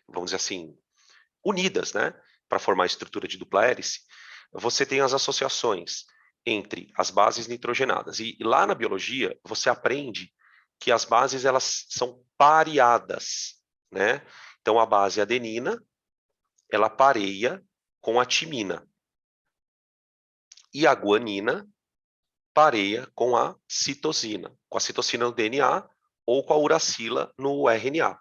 vamos dizer assim, unidas, né, para formar a estrutura de dupla hélice. Você tem as associações entre as bases nitrogenadas. E lá na biologia, você aprende que as bases elas são pareadas, né? Então, a base adenina, ela pareia com a timina. E a guanina pareia com a citosina no DNA ou com a uracila no RNA.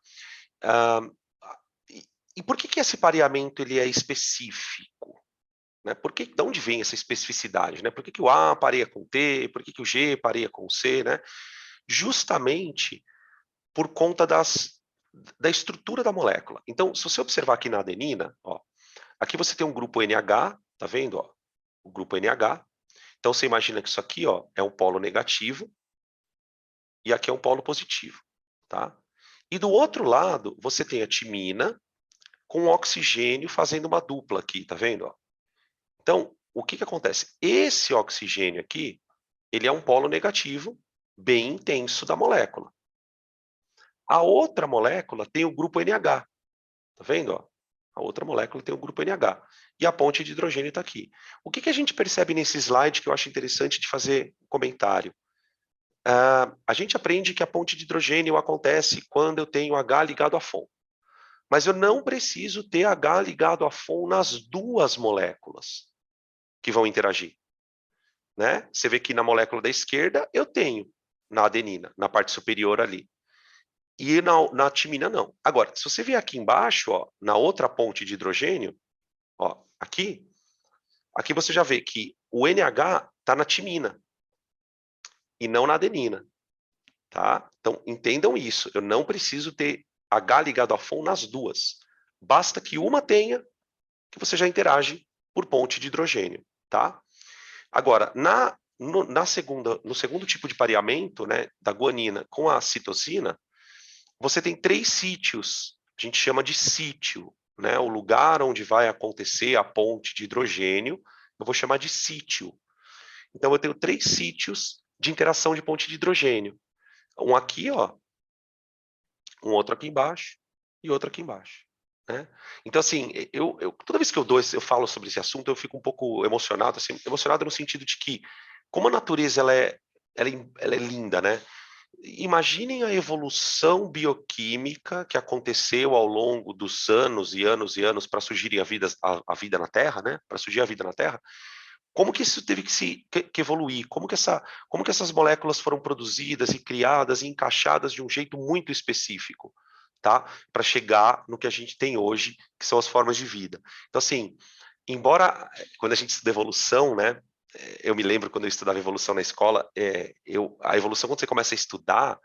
E por que esse pareamento ele é específico? Né? De onde vem essa especificidade? Né? Por que o A pareia com o T? Por que o G pareia com o C? Né? Justamente por conta da estrutura da molécula. Então, se você observar aqui na adenina, ó, aqui você tem um grupo NH, tá vendo? Ó, o grupo NH. Então, você imagina que isso aqui, ó, é um polo negativo e aqui é um polo positivo, tá? E do outro lado, você tem a timina com oxigênio fazendo uma dupla aqui, tá vendo? Ó? Então, o que acontece? Esse oxigênio aqui, ele é um polo negativo bem intenso da molécula. A outra molécula tem o grupo NH, tá vendo? Ó? A outra molécula tem o grupo NH. E a ponte de hidrogênio está aqui. O que a gente percebe nesse slide que eu acho interessante de fazer um comentário? A gente aprende que a ponte de hidrogênio acontece quando eu tenho H ligado a FON. Mas eu não preciso ter H ligado a FON nas duas moléculas que vão interagir. Né? Você vê que na molécula da esquerda eu tenho na adenina, na parte superior ali. E na timina não. Agora, se você vier aqui embaixo, ó, na outra ponte de hidrogênio, ó, aqui você já vê que o NH está na timina e não na adenina. Tá? Então, entendam isso. Eu não preciso ter H ligado a FON nas duas. Basta que uma tenha, que você já interage por ponte de hidrogênio. Tá? Agora, no segundo tipo de pareamento, né, da guanina com a citosina, você tem 3 sítios. A gente chama de sítio. Né, o lugar onde vai acontecer a ponte de hidrogênio, eu vou chamar de sítio. Então, eu tenho 3 sítios de interação de ponte de hidrogênio. Um aqui, ó, um outro aqui embaixo e outro aqui embaixo. Né? Então, assim, toda vez que eu falo sobre esse assunto, eu fico um pouco emocionado, assim, emocionado no sentido de que, como a natureza ela é linda, né? Imaginem a evolução bioquímica que aconteceu ao longo dos anos e anos e anos para surgir a vida na Terra, né? Para surgir a vida na Terra. Como que isso teve que evoluir? Como que essas moléculas foram produzidas e criadas e encaixadas de um jeito muito específico, tá? Para chegar no que a gente tem hoje, que são as formas de vida. Então, assim, embora quando a gente estuda evolução, né? Eu me lembro quando eu estudava evolução na escola, a evolução, quando você começa a estudar,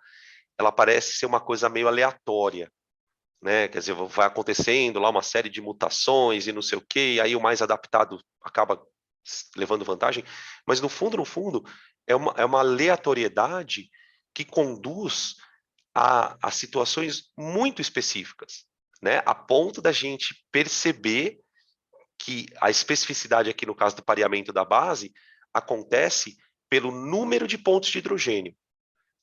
ela parece ser uma coisa meio aleatória, né? Quer dizer, vai acontecendo lá uma série de mutações e não sei o quê, e aí o mais adaptado acaba levando vantagem, mas no fundo, é uma aleatoriedade que conduz a situações muito específicas, né? A ponto da gente perceber que a especificidade aqui no caso do pareamento da base acontece pelo número de pontos de hidrogênio.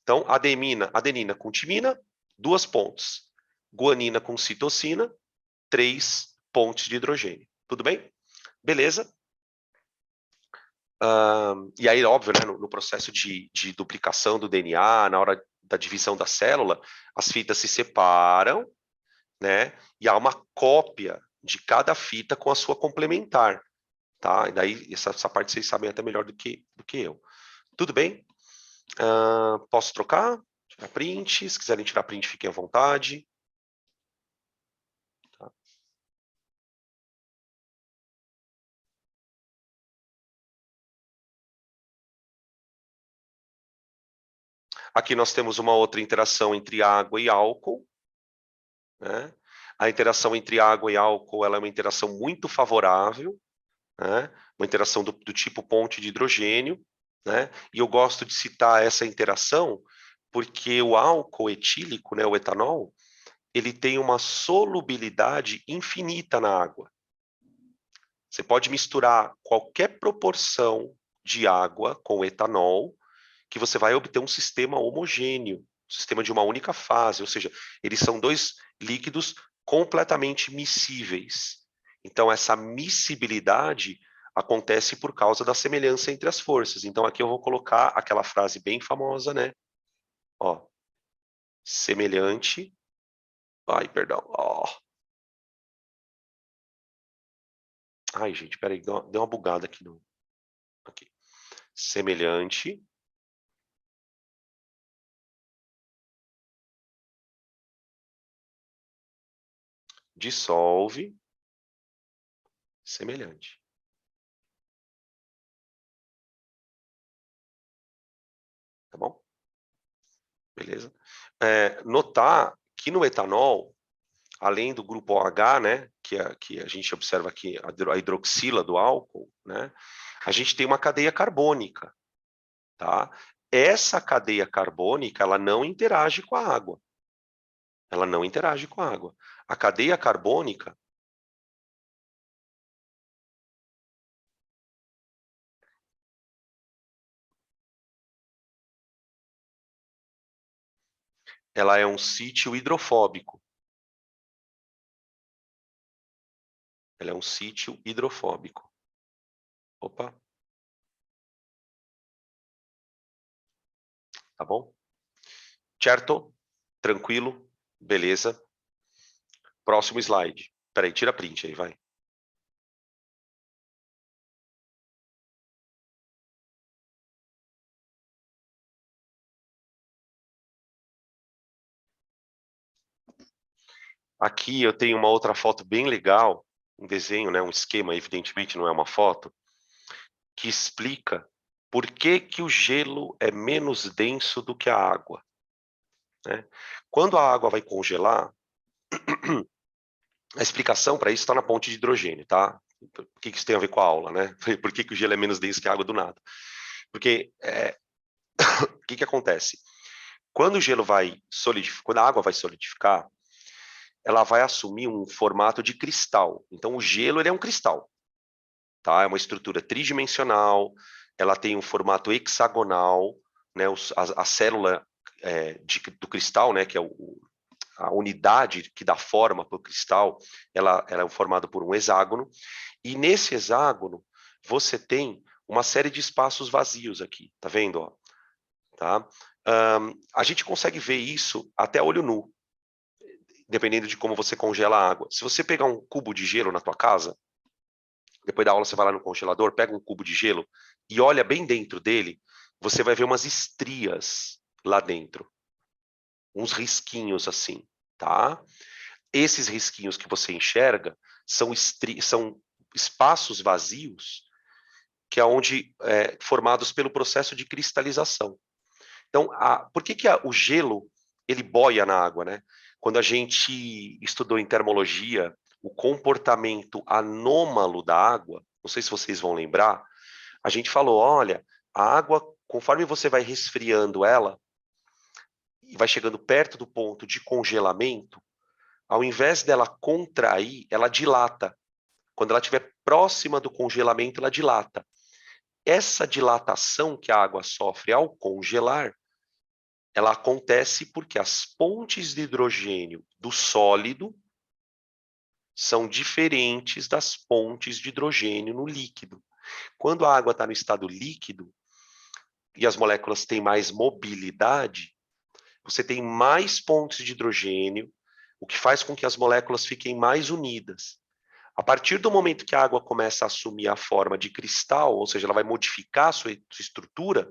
Então, adenina com timina, 2 pontos. Guanina com citosina, 3 pontes de hidrogênio. Tudo bem? Beleza? E aí, óbvio, né, no processo de duplicação do DNA, na hora da divisão da célula, as fitas se separam, né? E há uma cópia de cada fita com a sua complementar, tá? E daí, essa parte vocês sabem até melhor do que eu. Tudo bem? Posso trocar? Tirar print? Se quiserem tirar print, fiquem à vontade. Tá. Aqui nós temos uma outra interação entre água e álcool. Né? A interação entre água e álcool ela é uma interação muito favorável, né? Uma interação do tipo ponte de hidrogênio. Né? E eu gosto de citar essa interação porque o álcool etílico, né, o etanol, ele tem uma solubilidade infinita na água. Você pode misturar qualquer proporção de água com etanol, que você vai obter um sistema homogêneo, um sistema de uma única fase, ou seja, eles são 2 líquidos completamente miscíveis. Então, essa miscibilidade acontece por causa da semelhança entre as forças. Então, aqui eu vou colocar aquela frase bem famosa, né? Ó, semelhante. Ai, perdão. Ó, Ai, gente, peraí, deu uma bugada aqui no... Aqui. Semelhante. Dissolve. Semelhante. Tá bom? Beleza? Notar que no etanol, além do grupo OH, né, que a gente observa aqui, a hidroxila do álcool, né, a gente tem uma cadeia carbônica, tá? Essa cadeia carbônica, ela não interage com a água. Ela não interage com a água. A cadeia carbônica, ela é um sítio hidrofóbico. Ela é um sítio hidrofóbico. Opa, tá bom? Certo? Tranquilo? Beleza. Próximo slide. Peraí, tira print aí, vai. Aqui eu tenho uma outra foto bem legal, um desenho, né, um esquema, evidentemente não é uma foto, que explica por que que o gelo é menos denso do que a água, né? Quando a água vai congelar, a explicação para isso está na ponte de hidrogênio, tá? O que que isso tem a ver com a aula, né? Por que que o gelo é menos denso que a água do nada? Porque o que que acontece? Quando o gelo vai solidificar, quando a água vai solidificar, ela vai assumir um formato de cristal. Então o gelo ele é um cristal, tá? É uma estrutura tridimensional, ela tem um formato hexagonal, né? A célula do cristal, né? Que é a unidade que dá forma para o cristal, ela é formada por um hexágono, e nesse hexágono você tem uma série de espaços vazios aqui, tá vendo? Ó? Tá? A gente consegue ver isso até olho nu, dependendo de como você congela a água. Se você pegar um cubo de gelo na tua casa, depois da aula você vai lá no congelador, pega um cubo de gelo e olha bem dentro dele, você vai ver umas estrias lá dentro, uns risquinhos assim, tá? Esses risquinhos que você enxerga são espaços vazios que é onde formados pelo processo de cristalização. Então, por que que o gelo ele boia na água, né? Quando a gente estudou em termologia o comportamento anômalo da água, não sei se vocês vão lembrar, a gente falou, olha, a água, conforme você vai resfriando ela e vai chegando perto do ponto de congelamento, ao invés dela contrair, ela dilata. Quando ela estiver próxima do congelamento, ela dilata. Essa dilatação que a água sofre ao congelar, ela acontece porque as pontes de hidrogênio do sólido são diferentes das pontes de hidrogênio no líquido. Quando a água está no estado líquido e as moléculas têm mais mobilidade, você tem mais pontes de hidrogênio, o que faz com que as moléculas fiquem mais unidas. A partir do momento que a água começa a assumir a forma de cristal, ou seja, ela vai modificar a sua estrutura,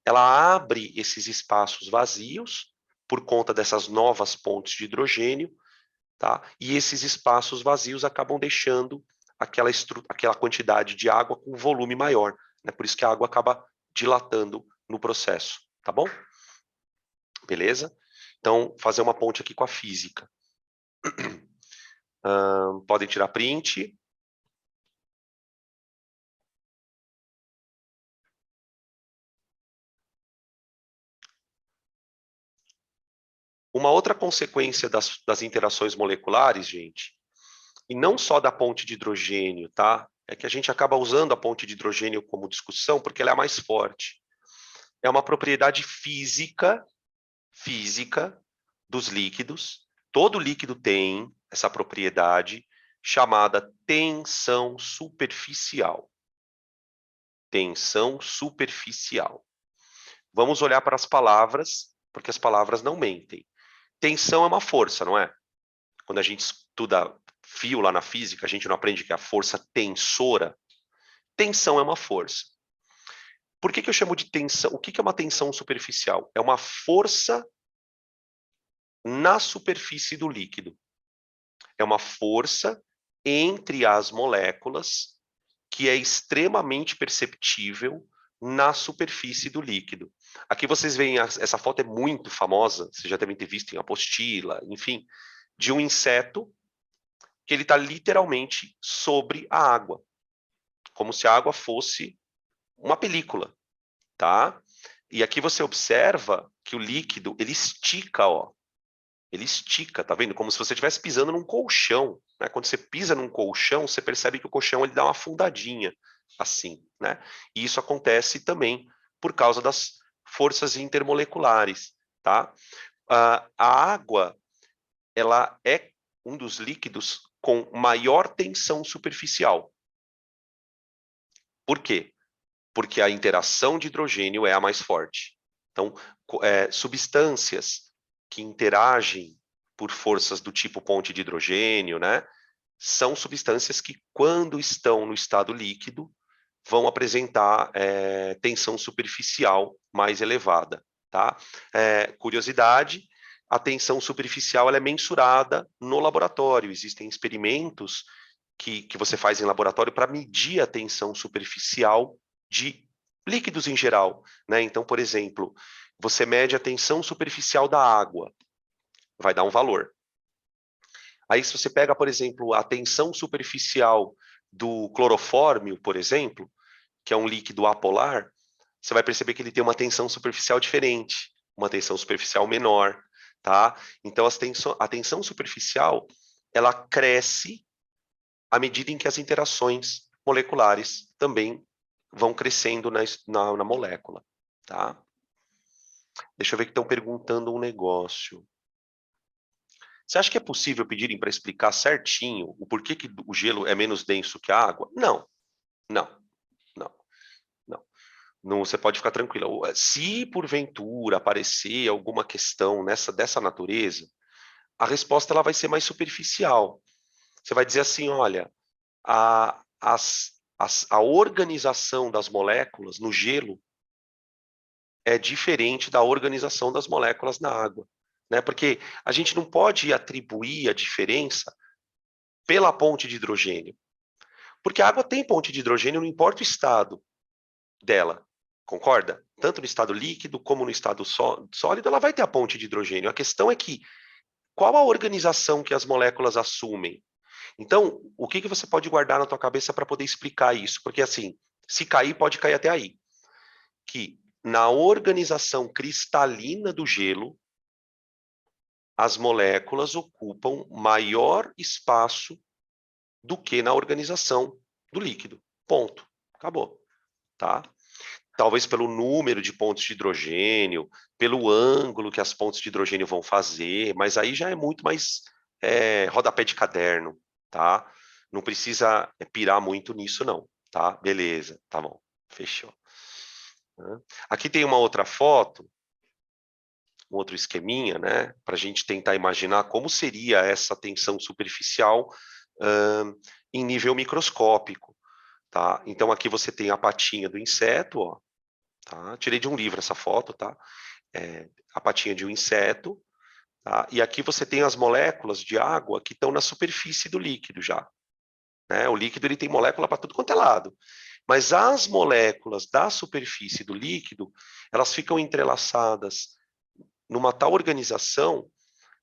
ela abre esses espaços vazios por conta dessas novas pontes de hidrogênio, tá? E esses espaços vazios acabam deixando aquela quantidade de água com volume maior, né? Por isso que a água acaba dilatando no processo, tá bom? Beleza? Então, fazer uma ponte aqui com a física. Podem tirar print. Uma outra consequência das interações moleculares, gente, e não só da ponte de hidrogênio, tá? É que a gente acaba usando a ponte de hidrogênio como discussão porque ela é a mais forte. É uma propriedade física dos líquidos. Todo líquido tem essa propriedade chamada tensão superficial. Tensão superficial. Vamos olhar para as palavras, porque as palavras não mentem. Tensão é uma força, não é? Quando a gente estuda fio lá na física, a gente não aprende que é a força tensora. Tensão é uma força. Por que eu chamo de tensão? O que é uma tensão superficial? É uma força na superfície do líquido. É uma força entre as moléculas que é extremamente perceptível na superfície do líquido. Aqui vocês veem, essa foto é muito famosa, vocês já devem ter visto em apostila, enfim, de um inseto que ele está literalmente sobre a água, como se a água fosse uma película, tá? E aqui você observa que o líquido, ele estica, ó. Ele estica, tá vendo? Como se você estivesse pisando num colchão, né? Quando você pisa num colchão, você percebe que o colchão ele dá uma afundadinha, assim, né? E isso acontece também por causa das forças intermoleculares, tá? A água, ela é um dos líquidos com maior tensão superficial. Por quê? Porque a interação de hidrogênio é a mais forte. Então, substâncias que interagem por forças do tipo ponte de hidrogênio, né, são substâncias que, quando estão no estado líquido, vão apresentar tensão superficial mais elevada. Tá? Curiosidade, a tensão superficial ela é mensurada no laboratório. Existem experimentos que você faz em laboratório para medir a tensão superficial de líquidos em geral, né? Então, por exemplo, você mede a tensão superficial da água, vai dar um valor. Aí, se você pega, por exemplo, a tensão superficial do clorofórmio, por exemplo, que é um líquido apolar, você vai perceber que ele tem uma tensão superficial diferente, uma tensão superficial menor, tá? Então, a tensão superficial, ela cresce à medida em que as interações moleculares também vão crescendo na molécula, tá? Deixa eu ver que estão perguntando um negócio. Você acha que é possível pedirem para explicar certinho o porquê que o gelo é menos denso que a água? Não, não, não, não. Não, você pode ficar tranquilo. Se porventura aparecer alguma questão dessa natureza, a resposta ela vai ser mais superficial. Você vai dizer assim, olha, a organização das moléculas no gelo é diferente da organização das moléculas na água, né? Porque a gente não pode atribuir a diferença pela ponte de hidrogênio, porque a água tem ponte de hidrogênio, não importa o estado dela, concorda? Tanto no estado líquido como no estado sólido, ela vai ter a ponte de hidrogênio. A questão é que qual a organização que as moléculas assumem? Então, o que você pode guardar na tua cabeça para poder explicar isso? Porque assim, se cair, pode cair até aí. Que na organização cristalina do gelo, as moléculas ocupam maior espaço do que na organização do líquido. Ponto. Acabou. Tá? Talvez pelo número de pontos de hidrogênio, pelo ângulo que as pontes de hidrogênio vão fazer, mas aí já é muito mais rodapé de caderno, tá? Não precisa pirar muito nisso, não, tá? Beleza, tá bom, fechou. Aqui tem uma outra foto, um outro esqueminha, né? Para a gente tentar imaginar como seria essa tensão superficial em nível microscópico, tá? Então aqui você tem a patinha do inseto, ó, tá? Tirei de um livro essa foto, tá? A patinha de um inseto, tá? E aqui você tem as moléculas de água que estão na superfície do líquido já, né? O líquido ele tem molécula para tudo quanto é lado, mas as moléculas da superfície do líquido, elas ficam entrelaçadas numa tal organização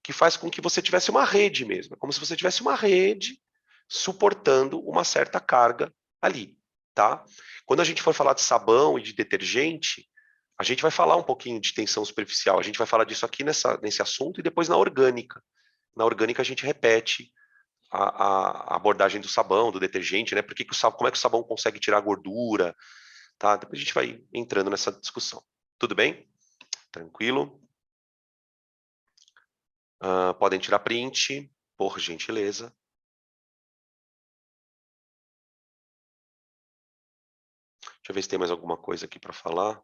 que faz com que você tivesse uma rede mesmo, como se você tivesse uma rede suportando uma certa carga ali, tá? Quando a gente for falar de sabão e de detergente, a gente vai falar um pouquinho de tensão superficial, a gente vai falar disso aqui nesse assunto e depois na orgânica. Na orgânica a gente repete a abordagem do sabão, do detergente, né? Como é que o sabão consegue tirar gordura, tá? Depois a gente vai entrando nessa discussão. Tudo bem? Tranquilo? Podem tirar print, por gentileza. Deixa eu ver se tem mais alguma coisa aqui para falar.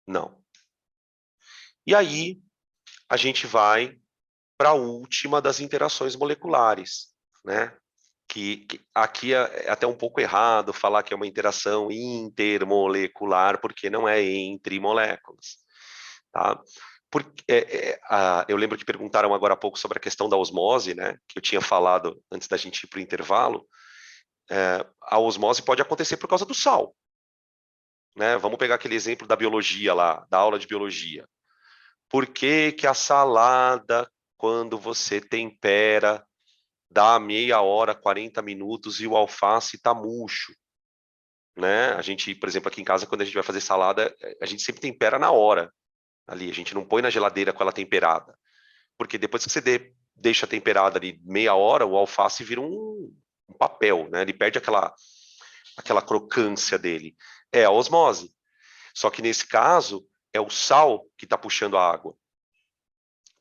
Não. E aí, a gente vai para a última das interações moleculares, né? Que aqui é até um pouco errado falar que é uma interação intermolecular, porque não é entre moléculas, tá? Eu lembro que perguntaram agora há pouco sobre a questão da osmose, né? Que eu tinha falado antes da gente ir para o intervalo. A osmose pode acontecer por causa do sal, né? Vamos pegar aquele exemplo da biologia lá, da aula de biologia. Por que que a salada, quando você tempera, dá meia hora, 40 minutos e o alface está murcho, né? A gente, por exemplo, aqui em casa, quando a gente vai fazer salada, a gente sempre tempera na hora ali, a gente não põe na geladeira com ela temperada, porque depois que você deixa temperada ali meia hora, o alface vira um papel, né? Ele perde aquela crocância dele. É a osmose. Só que nesse caso, é o sal que está puxando a água,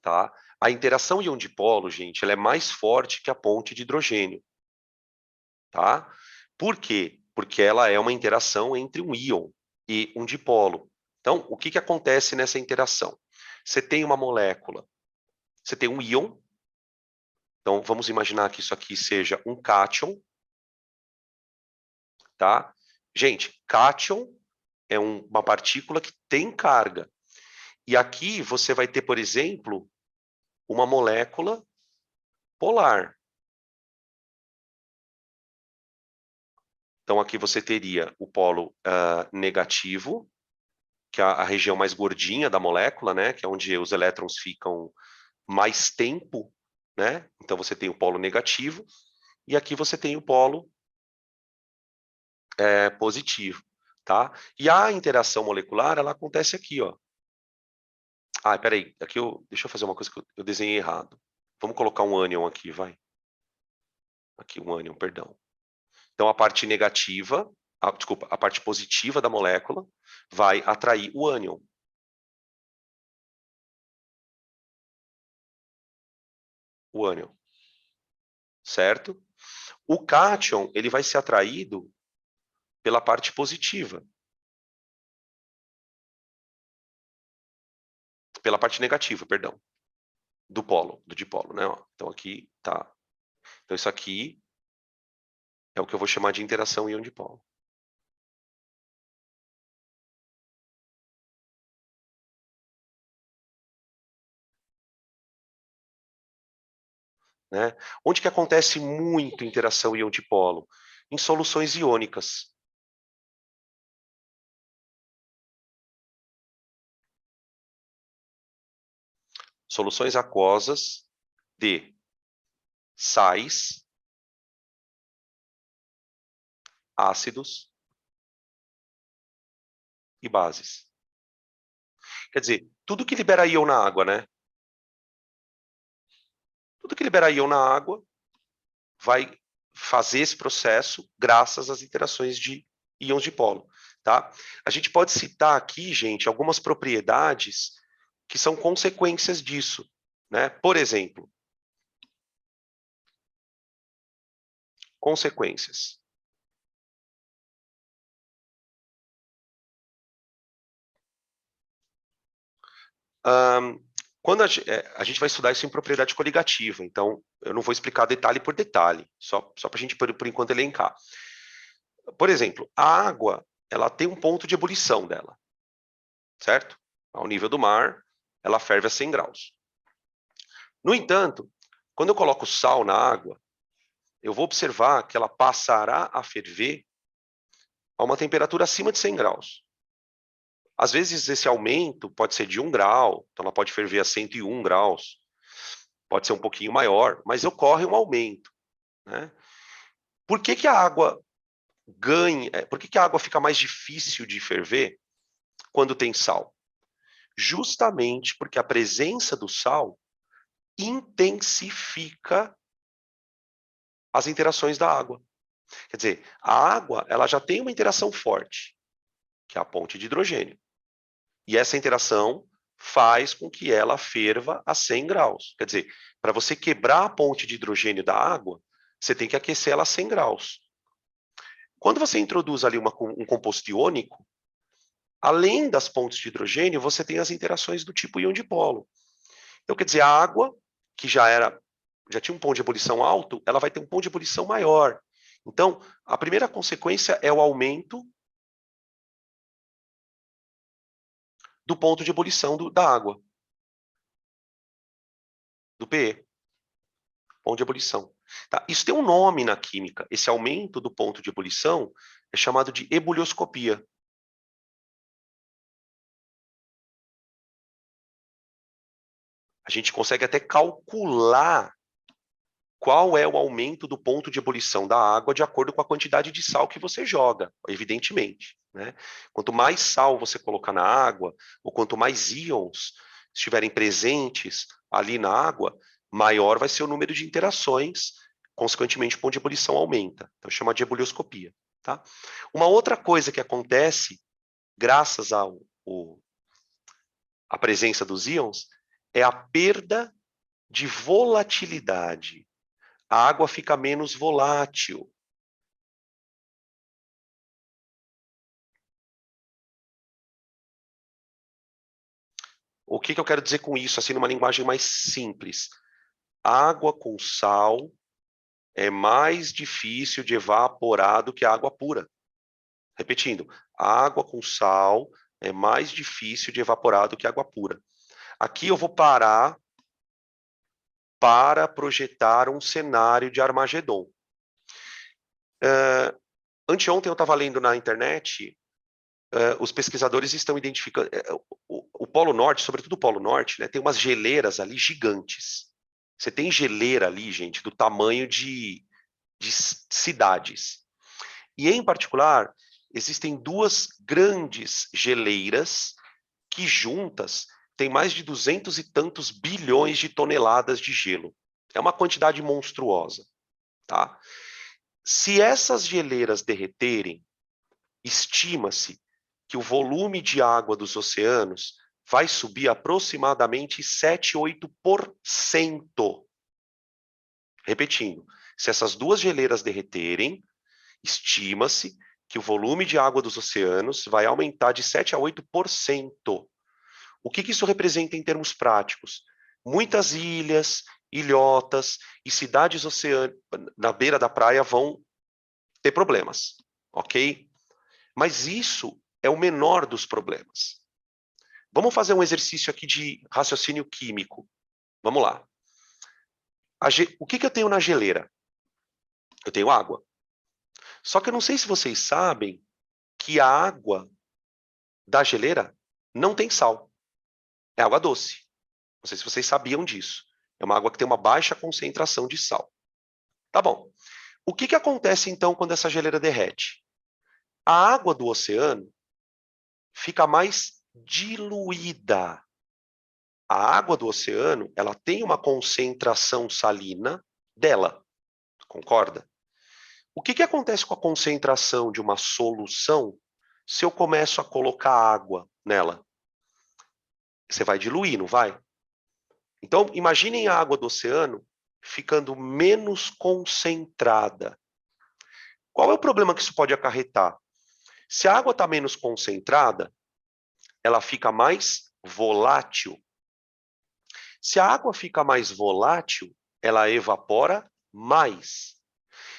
tá? A interação íon-dipolo, gente, ela é mais forte que a ponte de hidrogênio, tá? Por quê? Porque ela é uma interação entre um íon e um dipolo. Então, o que que acontece nessa interação? Você tem uma molécula, você tem um íon, então vamos imaginar que isso aqui seja um cátion, tá? Gente, cátion é uma partícula que tem carga. E aqui você vai ter, por exemplo, uma molécula polar. Então, aqui você teria o polo negativo, que é a região mais gordinha da molécula, né? Que é onde os elétrons ficam mais tempo, né? Então, você tem o polo negativo, e aqui você tem o polo positivo, tá? E a interação molecular, ela acontece aqui, ó. Ah, peraí, aqui deixa eu fazer uma coisa que eu desenhei errado. Vamos colocar um ânion aqui, vai. Aqui, um ânion, perdão. Então, a parte negativa, desculpa, a parte positiva da molécula vai atrair o ânion. O ânion, certo? O cátion, ele vai ser atraído pela parte positiva. Pela parte negativa, perdão. Do polo, do dipolo, né? Ó, então, aqui, tá. Então, isso aqui é o que eu vou chamar de interação íon-dipolo. Né? Onde que acontece muito interação íon-dipolo? Em soluções iônicas. Soluções aquosas de sais, ácidos e bases. Quer dizer, tudo que libera íon na água, né? Tudo que libera íon na água vai fazer esse processo graças às interações de íons dipolo, tá? A gente pode citar aqui, gente, algumas propriedades que são consequências disso, né? Por exemplo, consequências. Quando a gente vai estudar isso em propriedade coligativa, então eu não vou explicar detalhe por detalhe, só para a gente, por enquanto, elencar. Por exemplo, a água, ela tem um ponto de ebulição dela, certo? Ao nível do mar, ela ferve a 100 graus. No entanto, quando eu coloco sal na água, eu vou observar que ela passará a ferver a uma temperatura acima de 100 graus. Às vezes, esse aumento pode ser de 1 grau, então ela pode ferver a 101 graus, pode ser um pouquinho maior, mas ocorre um aumento, né? Por que que a água por que que a água fica mais difícil de ferver quando tem sal? Justamente porque a presença do sal intensifica as interações da água. Quer dizer, a água ela já tem uma interação forte, que é a ponte de hidrogênio. E essa interação faz com que ela ferva a 100 graus. Quer dizer, para você quebrar a ponte de hidrogênio da água, você tem que aquecer ela a 100 graus. Quando você introduz ali um composto iônico, além das pontes de hidrogênio, você tem as interações do tipo íon dipolo. Então, quer dizer, a água, que já era já tinha um ponto de ebulição alto, ela vai ter um ponto de ebulição maior. Então, a primeira consequência é o aumento do ponto de ebulição da água, do PE, ponto de ebulição. Tá? Isso tem um nome na química. Esse aumento do ponto de ebulição é chamado de ebulioscopia. A gente consegue até calcular qual é o aumento do ponto de ebulição da água de acordo com a quantidade de sal que você joga, evidentemente. Né? Quanto mais sal você colocar na água, ou quanto mais íons estiverem presentes ali na água, maior vai ser o número de interações, consequentemente o ponto de ebulição aumenta. Então chama de ebulioscopia. Tá? Uma outra coisa que acontece, graças à presença dos íons, é a perda de volatilidade. A água fica menos volátil. O que eu quero dizer com isso, assim, numa linguagem mais simples? Água com sal é mais difícil de evaporar do que a água pura. Repetindo, água com sal é mais difícil de evaporar do que água pura. Aqui eu vou parar para projetar um cenário de Armagedon. Anteontem eu estava lendo na internet, os pesquisadores estão identificando... o Polo Norte, sobretudo o Polo Norte, né, tem umas geleiras ali gigantes. Você tem geleira ali, gente, do tamanho de cidades. E, em particular, existem duas grandes geleiras que, juntas, têm mais de 200 e tantos bilhões de toneladas de gelo. É uma quantidade monstruosa. Tá? Se essas geleiras derreterem, estima-se que o volume de água dos oceanos vai subir aproximadamente 7, 8%. Repetindo, se essas duas geleiras derreterem, estima-se que o volume de água dos oceanos vai aumentar de 7 a 8%. O que isso representa em termos práticos? Muitas ilhas, ilhotas e cidades na beira da praia vão ter problemas, ok? Mas isso é o menor dos problemas. Vamos fazer um exercício aqui de raciocínio químico. Vamos lá. O que eu tenho na geleira? Eu tenho água. Só que eu não sei se vocês sabem que a água da geleira não tem sal. É água doce. Não sei se vocês sabiam disso. É uma água que tem uma baixa concentração de sal. Tá bom. O que acontece então quando essa geleira derrete? A água do oceano fica mais diluída. A água do oceano, ela tem uma concentração salina dela. Concorda? O que acontece com a concentração de uma solução se eu começo a colocar água nela? Você vai diluir, não vai? Então, imaginem a água do oceano ficando menos concentrada. Qual é o problema que isso pode acarretar? Se a água está menos concentrada, ela fica mais volátil. Se a água fica mais volátil, ela evapora mais.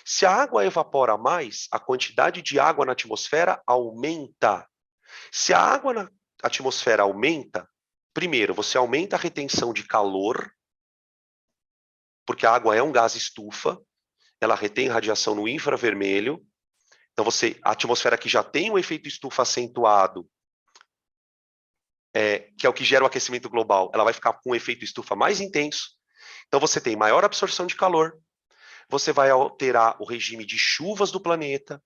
Se a água evapora mais, a quantidade de água na atmosfera aumenta. Se a água na atmosfera aumenta, primeiro, você aumenta a retenção de calor, porque a água é um gás estufa, ela retém radiação no infravermelho. Então, a atmosfera que já tem um efeito estufa acentuado, que é o que gera o aquecimento global, ela vai ficar com um efeito estufa mais intenso. Então, você tem maior absorção de calor, você vai alterar o regime de chuvas do planeta,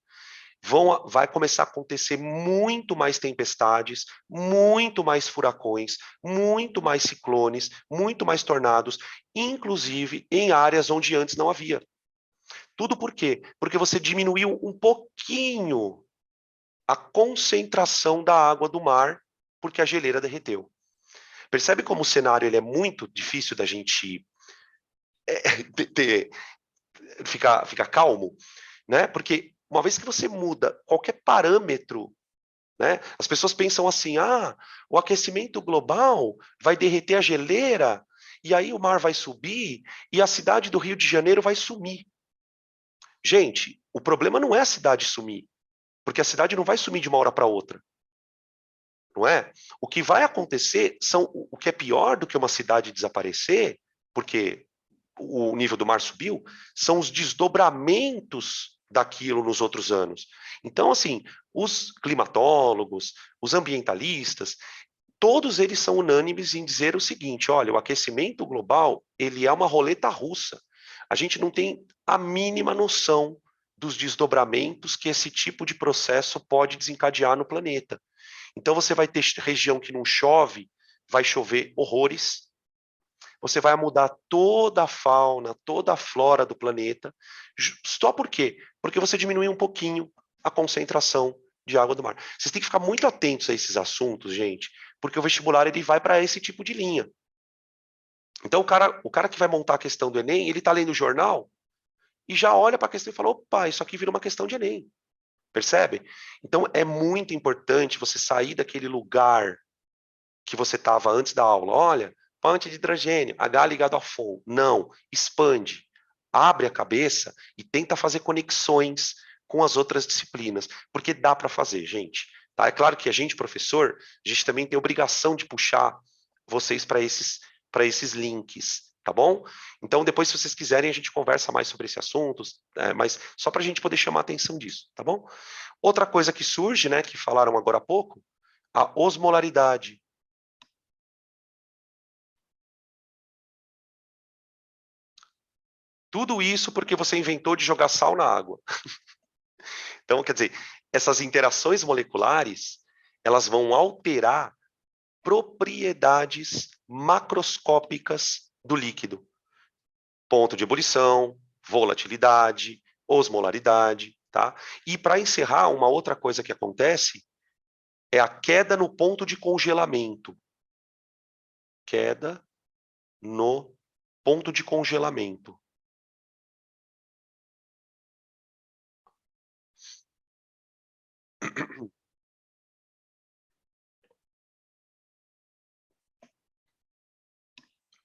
vai começar a acontecer muito mais tempestades, muito mais furacões, muito mais ciclones, muito mais tornados, inclusive em áreas onde antes não havia. Tudo por quê? Porque você diminuiu um pouquinho a concentração da água do mar, porque a geleira derreteu. Percebe como o cenário ele é muito difícil da gente ficar calmo? Né? Porque uma vez que você muda qualquer parâmetro, né, as pessoas pensam assim, o aquecimento global vai derreter a geleira e aí o mar vai subir e a cidade do Rio de Janeiro vai sumir. Gente, o problema não é a cidade sumir, porque a cidade não vai sumir de uma hora para outra, não é? O que vai acontecer o que é pior do que uma cidade desaparecer, porque o nível do mar subiu, são os desdobramentos daquilo nos outros anos. Então, assim, os climatólogos, os ambientalistas, todos eles são unânimes em dizer o seguinte: olha, o aquecimento global, ele é uma roleta russa. A gente não tem a mínima noção dos desdobramentos que esse tipo de processo pode desencadear no planeta. Então você vai ter região que não chove, vai chover horrores. Você vai mudar toda a fauna, toda a flora do planeta. Só por quê? Porque você diminuiu um pouquinho a concentração de água do mar. Vocês têm que ficar muito atentos a esses assuntos, gente, porque o vestibular ele vai para esse tipo de linha. Então o cara que vai montar a questão do Enem, ele está lendo o jornal e já olha para a questão e fala: opa, isso aqui vira uma questão de Enem. Percebe? Então é muito importante você sair daquele lugar que você estava antes da aula. Olha, fonte de hidrogênio, H ligado a FON. Não, expande, abre a cabeça e tenta fazer conexões com as outras disciplinas, porque dá para fazer, gente. Tá? É claro que a gente, professor, a gente também tem obrigação de puxar vocês para esses links, tá bom? Então, depois, se vocês quiserem, a gente conversa mais sobre esse assunto, mas só para a gente poder chamar a atenção disso, tá bom? Outra coisa que surge, né, que falaram agora há pouco, a osmolaridade. Tudo isso porque você inventou de jogar sal na água. Então, quer dizer, essas interações moleculares, elas vão alterar propriedades macroscópicas do líquido. Ponto de ebulição, volatilidade, osmolaridade, tá? E para encerrar, uma outra coisa que acontece é a queda no ponto de congelamento. Queda no ponto de congelamento.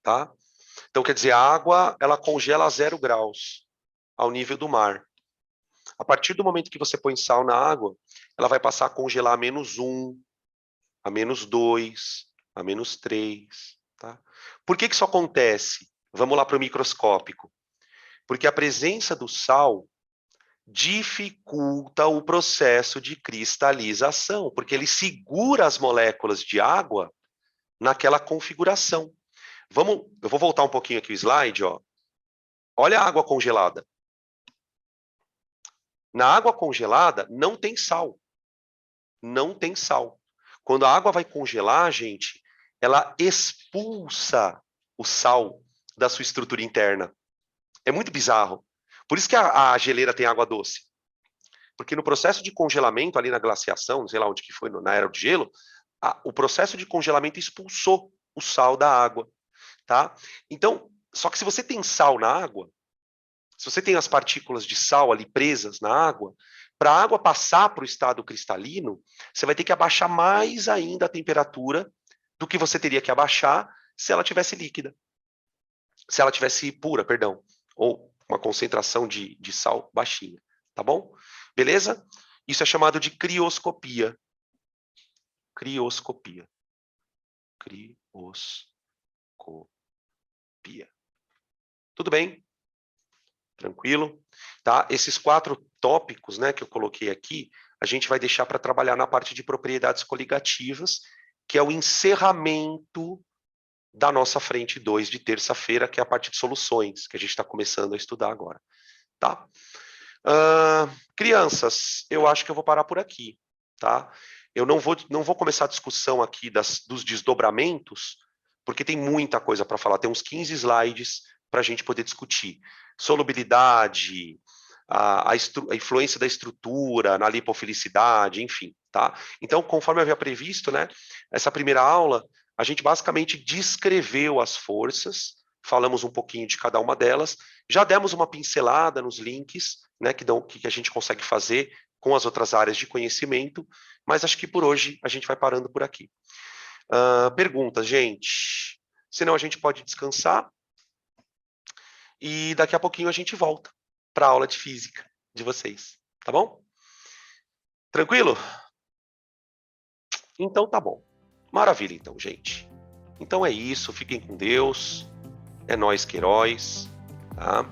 Tá? Então, quer dizer, a água ela congela a 0 graus ao nível do mar. A partir do momento que você põe sal na água, ela vai passar a congelar a -1, a -2, a -3. Tá? Por que isso acontece? Vamos lá para o microscópico. Porque a presença do sal dificulta o processo de cristalização, porque ele segura as moléculas de água naquela configuração. Eu vou voltar um pouquinho aqui o slide, ó. Olha a água congelada. Na água congelada não tem sal. Não tem sal. Quando a água vai congelar, gente, ela expulsa o sal da sua estrutura interna. É muito bizarro. Por isso que a geleira tem água doce. Porque no processo de congelamento, ali na glaciação, não sei lá onde que foi, na era do gelo, o processo de congelamento expulsou o sal da água. Tá? Então, só que se você tem sal na água, se você tem as partículas de sal ali presas na água, para a água passar para o estado cristalino, você vai ter que abaixar mais ainda a temperatura do que você teria que abaixar se ela tivesse líquida. Se ela tivesse pura, perdão. Ou uma concentração de sal baixinha. Tá bom? Beleza? Isso é chamado de crioscopia. Crioscopia. Crioscopia. Tudo bem? Tranquilo? Tá? Esses 4 tópicos, né, que eu coloquei aqui, a gente vai deixar para trabalhar na parte de propriedades coligativas, que é o encerramento da nossa frente 2 de terça-feira, que é a parte de soluções, que a gente está começando a estudar agora. Tá? Crianças, eu acho que eu vou parar por aqui. Tá? Eu não vou começar a discussão aqui dos desdobramentos, porque tem muita coisa para falar, tem uns 15 slides para a gente poder discutir. Solubilidade, a influência da estrutura na lipofilicidade, enfim, tá? Então, conforme eu havia previsto, né, essa primeira aula, a gente basicamente descreveu as forças, falamos um pouquinho de cada uma delas, já demos uma pincelada nos links, né, que a gente consegue fazer com as outras áreas de conhecimento, mas acho que por hoje a gente vai parando por aqui. Perguntas, gente? senão a gente pode descansar e daqui a pouquinho a gente volta para a aula de física de vocês, tá bom? Tranquilo? Então tá bom. Maravilha então, gente. Então é isso, fiquem com Deus. É nós que heróis, tá?